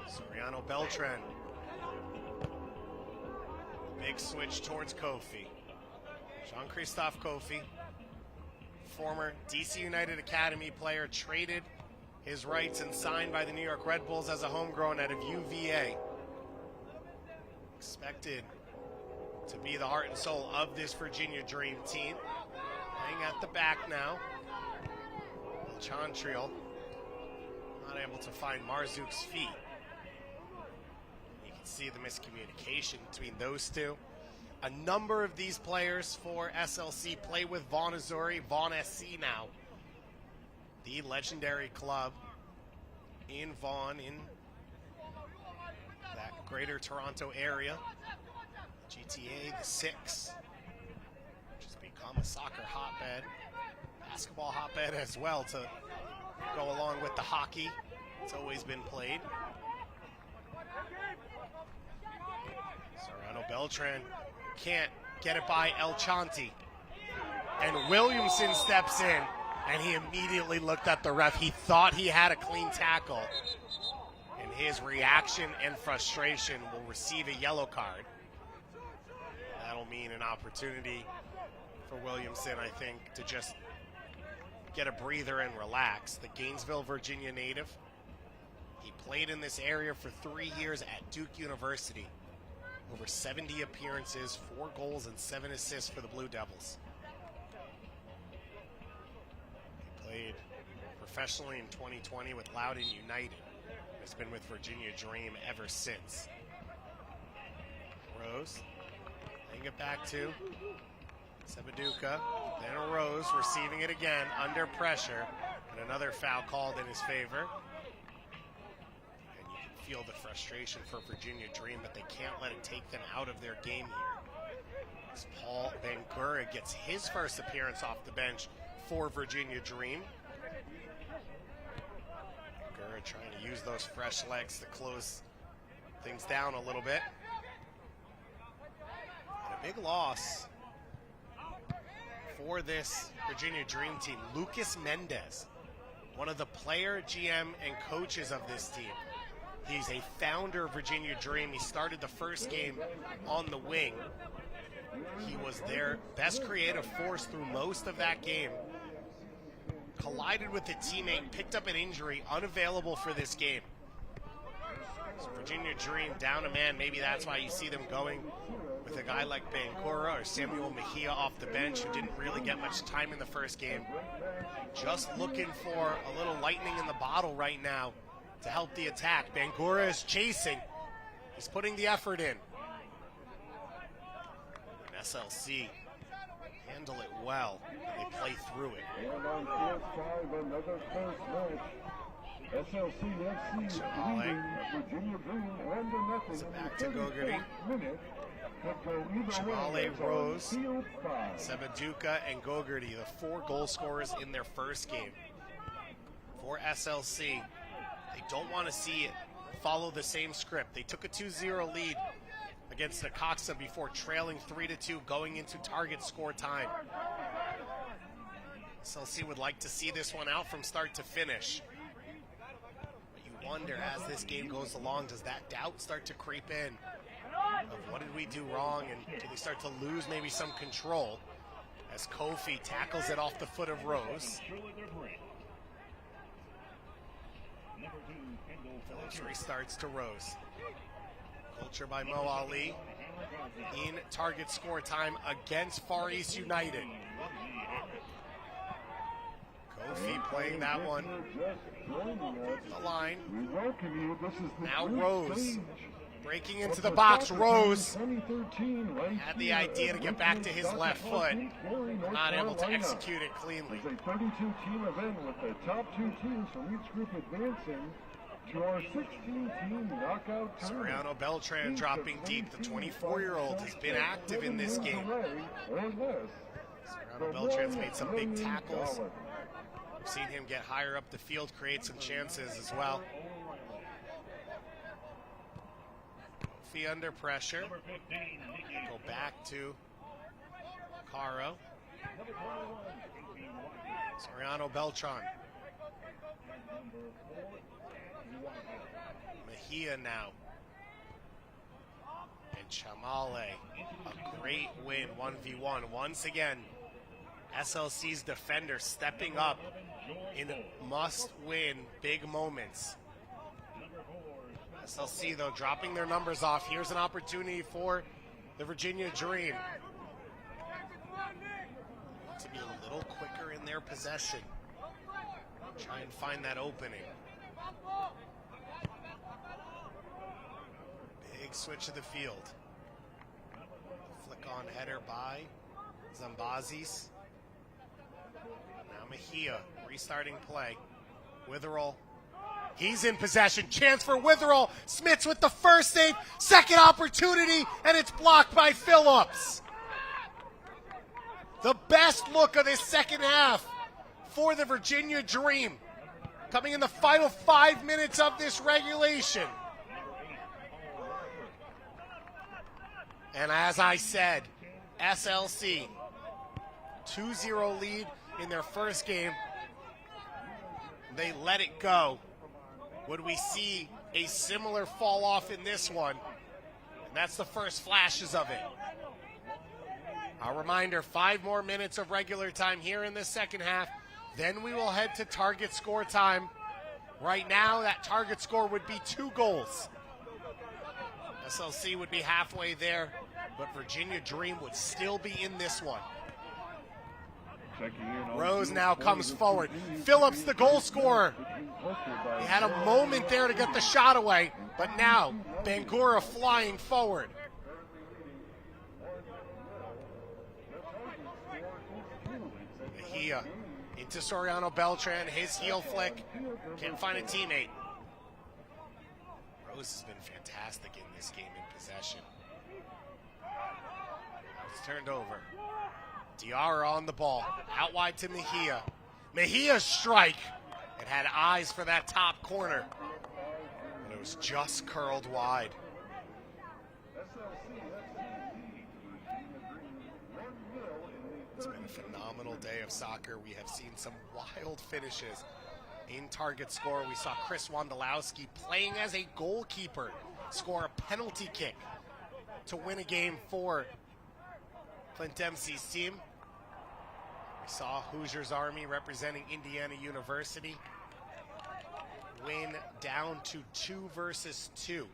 Soriano Beltran. Big switch towards Kofi. Jean-Christophe Kofi, former DC United Academy player, traded his rights and signed by the New York Red Bulls as a homegrown out of UVA. Expected to be the heart and soul of this Virginia Dream team. Playing at the back now. Chantriel not able to find Marzouk's feet. You can see the miscommunication between those two. A number of these players for SLC play with Vaughan Azzurri, Vaughan SC now. The legendary club in Vaughan, in that greater Toronto area. GTA, the 6, which has become a soccer hotbed, basketball hotbed as well to go along with the hockey. It's always been played. Soriano Beltran can't get it by El Chanti. And Williamson steps in, and he immediately looked at the ref. He thought he had a clean tackle. And his reaction and frustration will receive a yellow card. That'll mean an opportunity for Williamson, I think, to just get a breather and relax. The Gainesville, Virginia native. He played in this area for 3 years at Duke University. Over 70 appearances, 4 goals and 7 assists for the Blue Devils. He played professionally in 2020 with Loudoun United. Has been with Virginia Dream ever since. Rose, laying it back to Sebaduka, then Rose receiving it again under pressure, and another foul called in his favor. And you can feel the frustration for Virginia Dream, but they can't let it take them out of their game here. As Paul Bangura gets his first appearance off the bench for Virginia Dream. Bangura trying to use those fresh legs to close things down a little bit. And a big loss for this Virginia Dream team. Lucas Mendez, one of the player, GM, and coaches of this team. He's a founder of Virginia Dream. He started the first game on the wing. He was their best creative force through most of that game. Collided with a teammate, picked up an injury, unavailable for this game. So Virginia Dream down a man. Maybe that's why you see them going with a guy like Bangura or Samuel Mejia off the bench, who didn't really get much time in the first game. Just looking for a little lightning in the bottle right now to help the attack. Bangura is chasing. He's putting the effort in. And SLC handle it well. They play through it. And on PS5, another first match. SLC FC leading Virginia Dream 1-0 Back to Gogarty. Chamale, Rose, Sebaduka, and Gogarty, the 4 goal scorers in their first game. For SLC, they don't want to see it follow the same script. They took a 2-0 lead against Necaxa before trailing 3-2 going into target score time. SLC would like to see this one out from start to finish. But you wonder, as this game goes along, does that doubt start to creep in? Of what did we do wrong, and do they start to lose maybe some control as Kofi tackles it off the foot of Rose. Phillips restarts to Rose. Culture by Mo Ali in target score time against Far East United. Kofi playing that one. The line. Now Rose Breaking into the box, Rose had the idea to get back to his left foot, not able to execute it cleanly. It's a 32-team event with the top 2 teams from each group advancing to our 16-team knockout tournament. Soriano Beltran dropping deep. The 24-year-old has been active in this game. Soriano Beltran's made some big tackles. We've seen him get higher up the field, create some chances as well. Kofi under pressure. Go back to Caro. Soriano Beltran. Mejia now. And Chamale. A great win, 1v1. Once again, SLC's defender stepping up in must-win big moments. SLC, though, dropping their numbers off. Here's an opportunity for the Virginia Dream to be a little quicker in their possession. Try and find that opening. Big switch of the field. Flick on header by Zambazis. Now Mejia restarting play. Witherell. He's in possession. Chance for Witherell. Smits with the first save. Second opportunity, and it's blocked by Phillips. The best look of this second half for the Virginia Dream. Coming in the final 5 minutes of this regulation. And as I said, SLC, 2-0 lead in their first game. They let it go. Would we see a similar fall off in this one? And that's the first flashes of it. A reminder, 5 more minutes of regular time here in the second half. Then we will head to target score time. Right now, that target score would be 2 goals. SLC would be halfway there, but Virginia Dream would still be in this one. Rose now comes forward. Phillips, the goal scorer. He had a moment there to get the shot away, but now Bangura flying forward. Mejia into Soriano Beltran, his heel flick. Can't find a teammate. Rose has been fantastic in this game in possession. It's turned over. Diarra on the ball. Out wide to Mejia. Mejia's strike. It had eyes for that top corner. But it was just curled wide. It's been a phenomenal day of soccer. We have seen some wild finishes in target score. We saw Chris Wondolowski playing as a goalkeeper score a penalty kick to win a game for Clint Dempsey's team. We saw Hoosiers Army representing Indiana University win down to 2 versus 2.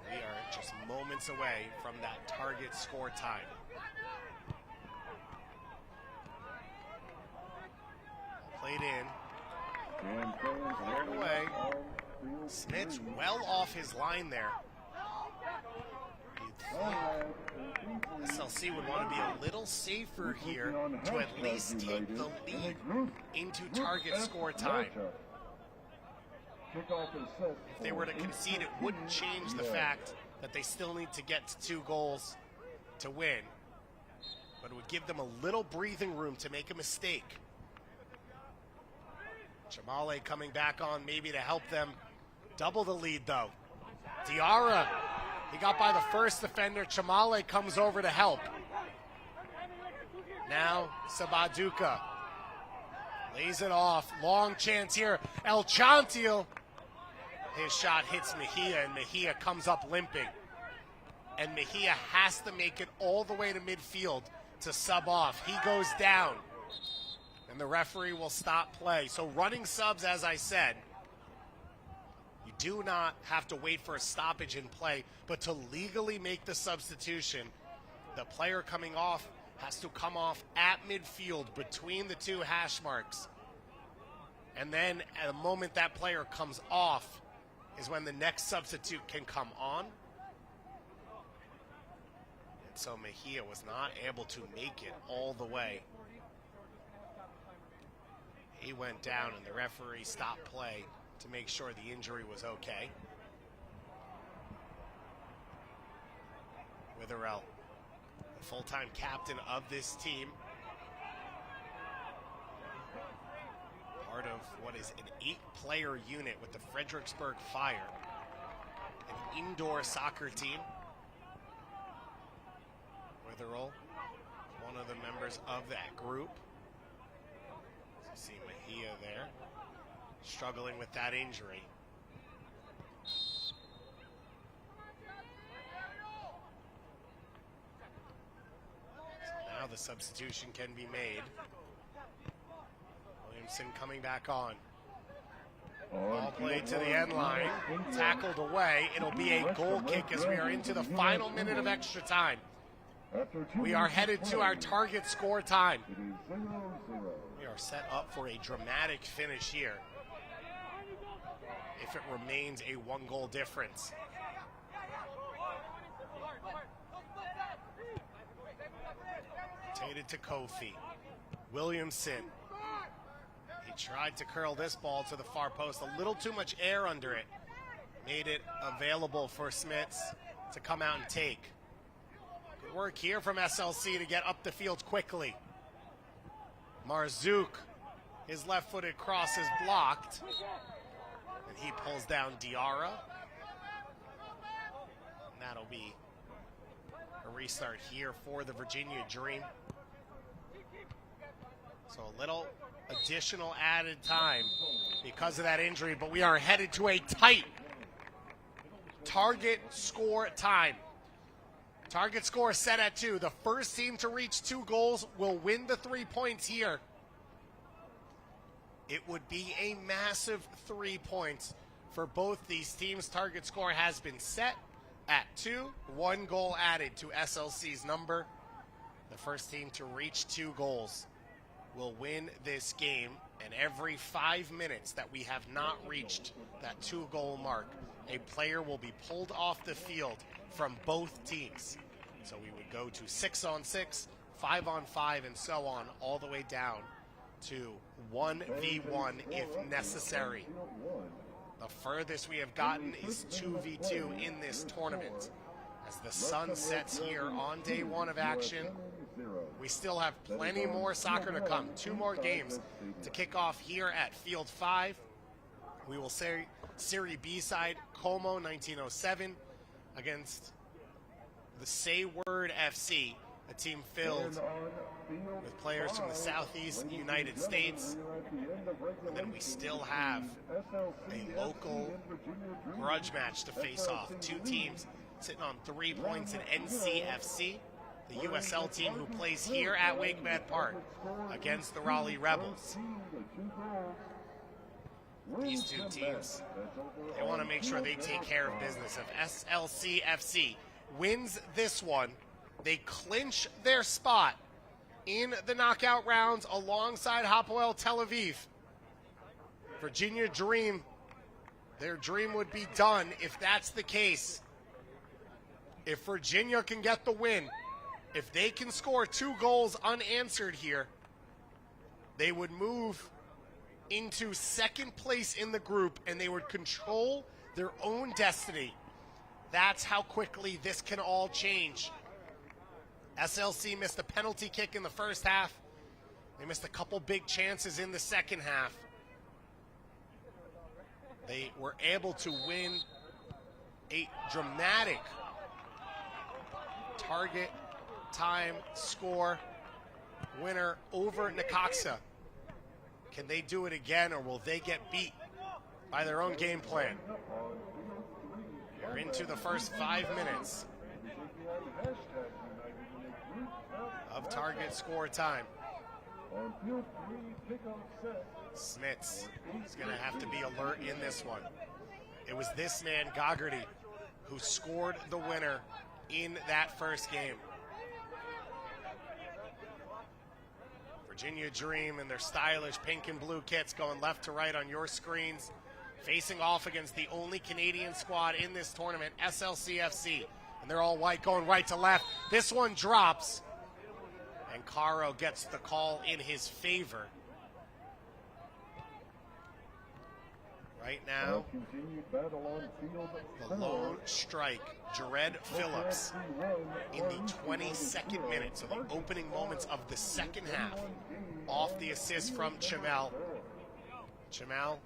We are just moments away from that target score time. Played in. Cleared away. Smits well off his line there. SLC would want to be a little safer here to at least take the lead into target score time. If they were to concede, it wouldn't change the fact that they still need to get to 2 goals to win, but it would give them a little breathing room to make a mistake. Chamale coming back on maybe to help them double the lead, though. Diarra, he got by the first defender. Chamale comes over to help. Now Sabaduka lays it off. Long chance here. El Chantil. His shot hits Mejia, and Mejia comes up limping. And Mejia has to make it all the way to midfield to sub off. He goes down, and the referee will stop play. So running subs, as I said, you do not have to wait for a stoppage in play, but to legally make the substitution, the player coming off has to come off at midfield between the 2 hash marks And then at the moment that player comes off is when the next substitute can come on. And so Mejia was not able to make it all the way. He went down and the referee stopped play to make sure the injury was okay. Witherell, the full-time captain of this team. Part of what is an 8-player unit with the Fredericksburg Fire, an indoor soccer team. Witherell, one of the members of that group. So you see Mejia there, struggling with that injury. So now the substitution can be made. Williamson coming back on. Ball played to the end line, tackled away. It'll be a goal kick as we are into the final minute of extra time. We are headed to our target score time. We are set up for a dramatic finish here if it remains a 1-goal difference. Rotated to Kofi. Williamson. He tried to curl this ball to the far post. A little too much air under it. Made it available for Smits to come out and take. Good work here from SLC to get up the field quickly. Marzouk, his left-footed cross is blocked. And he pulls down Diarra. And that'll be a restart here for the Virginia Dream. So a little additional added time because of that injury, but we are headed to a tight target score time. Target score set at 2. The first team to reach 2 goals will win the 3 points here. It would be a massive 3 points for both these teams. Target score has been set at 2. 1 goal added to SLC's number. The first team to reach 2 goals will win this game. And every 5 minutes that we have not reached that 2-goal mark, a player will be pulled off the field from both teams. So we would go to 6-on-6, 5-on-5, and so on, all the way down to 1v1 if necessary. The furthest we have gotten is 2v2 in this tournament. As the sun sets here on day 1 of action, we still have plenty more soccer to come. 2 more games to kick off here at Field 5. We will say Serie B side Como 1907 against the Say Word FC, a team filled with players from the Southeast United States. And then we still have a local grudge match to face off. 2 teams sitting on 3 points in NCFC. The USL team who plays here at Wakemed Park against the Raleigh Rebels. These 2 teams, they want to make sure they take care of business. If SLC FC wins this one, they clinch their spot in the knockout rounds alongside Hapoel Tel Aviv. Virginia Dream, their dream would be done if that's the case. If Virginia can get the win, if they can score 2 goals unanswered here, they would move into 2nd place in the group and they would control their own destiny. That's how quickly this can all change. SLC missed a penalty kick in the first half. They missed a couple big chances in the second half. They were able to win a dramatic target time score winner over Necaxa. Can they do it again, or will they get beat by their own game plan? We're into the first 5 minutes of target score time. Smits is going to have to be alert in this one. It was this man, Gogarty, who scored the winner in that first game. Virginia Dream in their stylish pink and blue kits going left to right on your screens, facing off against the only Canadian squad in this tournament, SLCFC. And they're all white going right to left. This one drops, and Caro gets the call in his favor. Right now, the lone strike, Jared Phillips, in the 22nd minute, so the opening moments of the second half, off the assist from Chamel. Chamel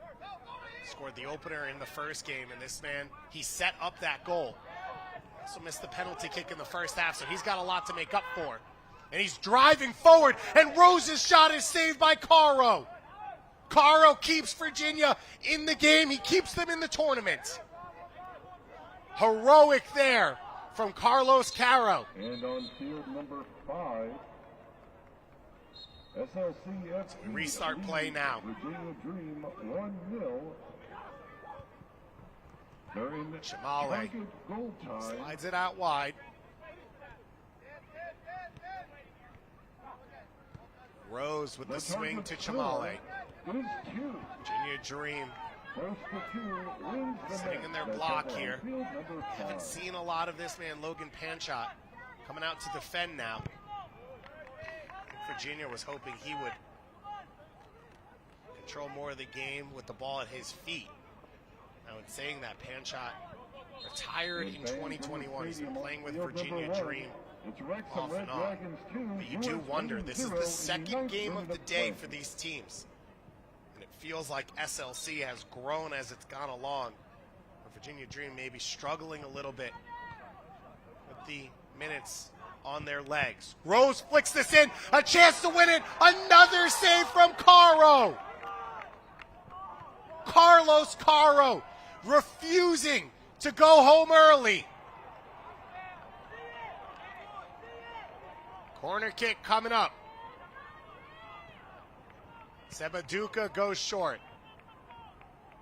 scored the opener in the first game, and this man, he set up that goal. Also missed the penalty kick in the first half, so he's got a lot to make up for. And he's driving forward, and Rose's shot is saved by Caro. Caro keeps Virginia in the game. He keeps them in the tournament. Heroic there from Carlos Caro. And on field number 5, SLCFC. Restart play now. Virginia Dream 1-0. During Chamale goal time. slides it out wide. Rose with the swing to Chamale. Virginia Dream sitting in their block here. Haven't seen a lot of this man, Logan Panchot, coming out to defend now. Virginia was hoping he would control more of the game with the ball at his feet. Now, in saying that, Panchot retired in 2021. He's been playing with Virginia Dream off and on. But you do wonder, this is the second game of the day for these teams. And it feels like SLC has grown as it's gone along. But Virginia Dream may be struggling a little bit with the minutes on their legs. Rose flicks this in, a chance to win it. Another save from Caro. Carlos Caro refusing to go home early. Corner kick coming up. Sebaduka goes short.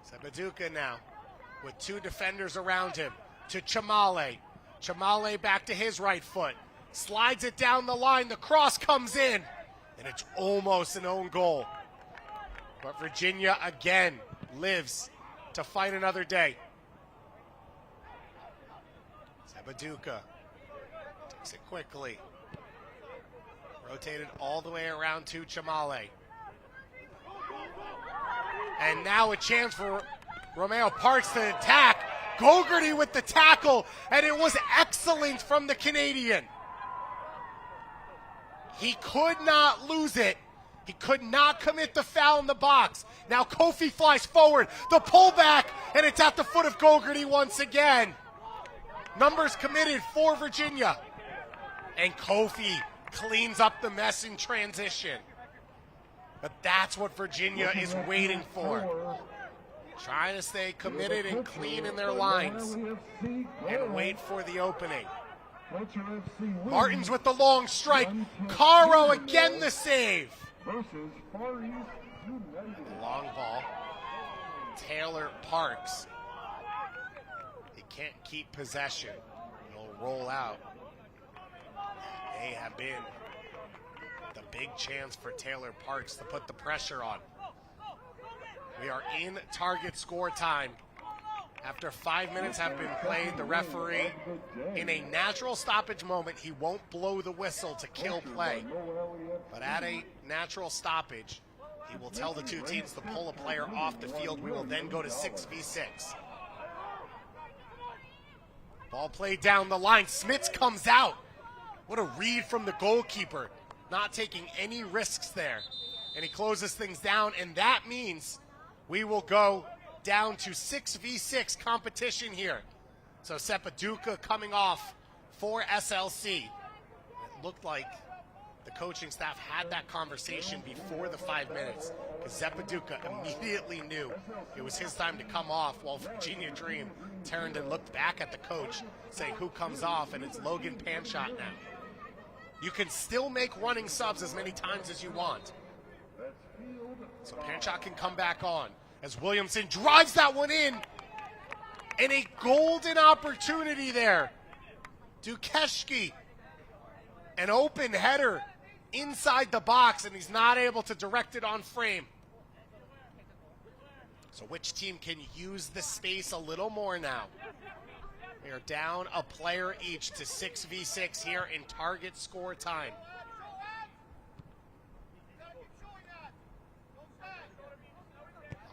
Sebaduka now with two defenders around him to Chamale. Chamale back to his right foot. Slides it down the line. The cross comes in. And it's almost an own goal. But Virginia again lives to fight another day. Sebaduka takes it quickly. Rotated all the way around to Chamale. And now a chance for Romeo Parks to attack. Gogarty with the tackle, and it was excellent from the Canadian. He could not lose it. He could not commit the foul in the box. Now Kofi flies forward, the pullback, and it's at the foot of Gogarty once again. Numbers committed for Virginia. And Kofi cleans up the mess in transition. But that's what Virginia is waiting for. Trying to stay committed and clean in their lines and wait for the opening. Martins with the long strike. Caro again the save. The long ball. Taylor Parks. He can't keep possession. He'll roll out. May have been the big chance for Taylor Parks to put the pressure on. We are in target score time. After 5 minutes have been played, the referee, in a natural stoppage moment, he won't blow the whistle to kill play. But at a natural stoppage, he will tell the two teams to pull a player off the field. We will then go to 6v6. Ball played down the line. Smits comes out. What a read from the goalkeeper. Not taking any risks there. And he closes things down, and that means we will go down to 6v6 competition here. So Sepaduka coming off for SLC. It looked like the coaching staff had that conversation before the 5 minutes, because Sepaduka immediately knew it was his time to come off, while Virginia Dream turned and looked back at the coach saying who comes off, and it's Logan Panchot now. You can still make running subs as many times as you want. So Panchot can come back on as Williamson drives that one in. And a golden opportunity there. Dukeshki, an open header inside the box, and he's not able to direct it on frame. So which team can use the space a little more now? We are down a player each to 6v6 here in target score time.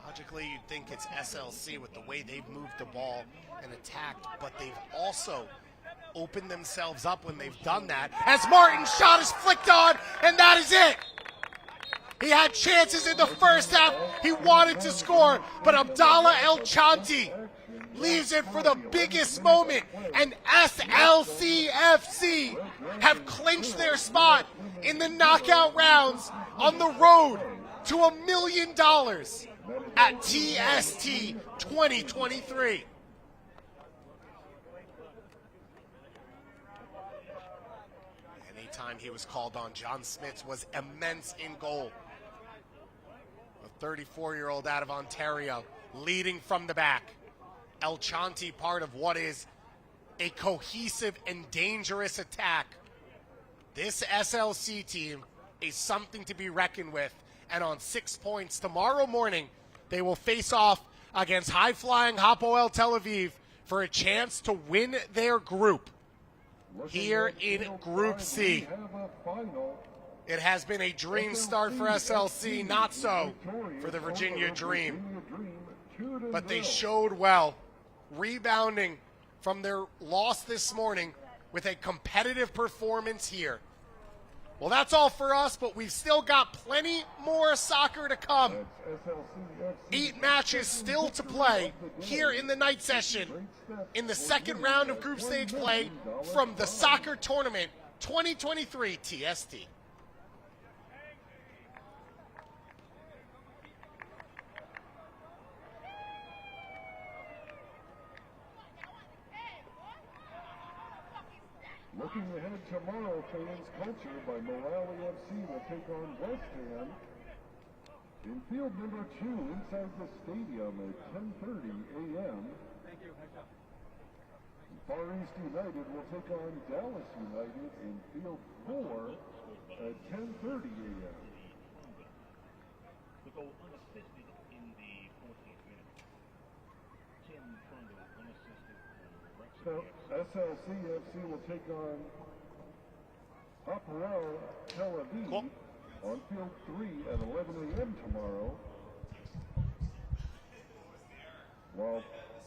Logically, you'd think it's SLC with the way they've moved the ball and attacked, but they've also opened themselves up when they've done that. As Martin's shot is flicked on, and that is it. He had chances in the first half. He wanted to score, but Abdallah El Chanti leaves it for the biggest moment, and SLCFC have clinched their spot in the knockout rounds on the road to $1 million at TST 2023. Anytime he was called on, John Smits was immense in goal. A 34-year-old out of Ontario leading from the back. El Chanti, part of what is a cohesive and dangerous attack. This SLC team is something to be reckoned with. And on 6 points tomorrow morning, they will face off against high-flying Hapoel Tel Aviv for a chance to win their group here in Group C. It has been a dream start for SLC, not so for the Virginia Dream. But they showed well, rebounding from their loss this morning with a competitive performance here. Well, that's all for us, but we've still got plenty more soccer to come. 8 matches still to play here in the night session in the second round of group stage play from the Soccer Tournament 2023 TST. Looking ahead tomorrow, fans, Culture by Morale FC will take on West Ham in field number 2 inside the stadium at 10:30 a.m. Far East United will take on Dallas United in field 4 at 10:30 a.m. The goal unassisted in the 14th minute. Tim Trundle unassisted for So SLCFC will take on Hapoel Tel Aviv on field 3 at 11 a.m. tomorrow. While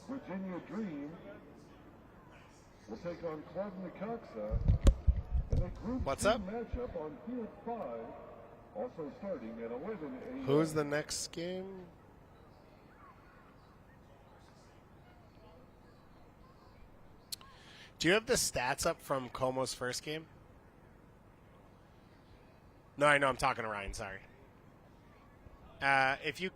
Virginia Dream will take on Club Necaxa in a Group What's C up? matchup on field 5, also starting at 11 a.m. Who's the next game? Do you have the stats up from Como's first game? No, I know. I'm talking to Ryan. Sorry. If you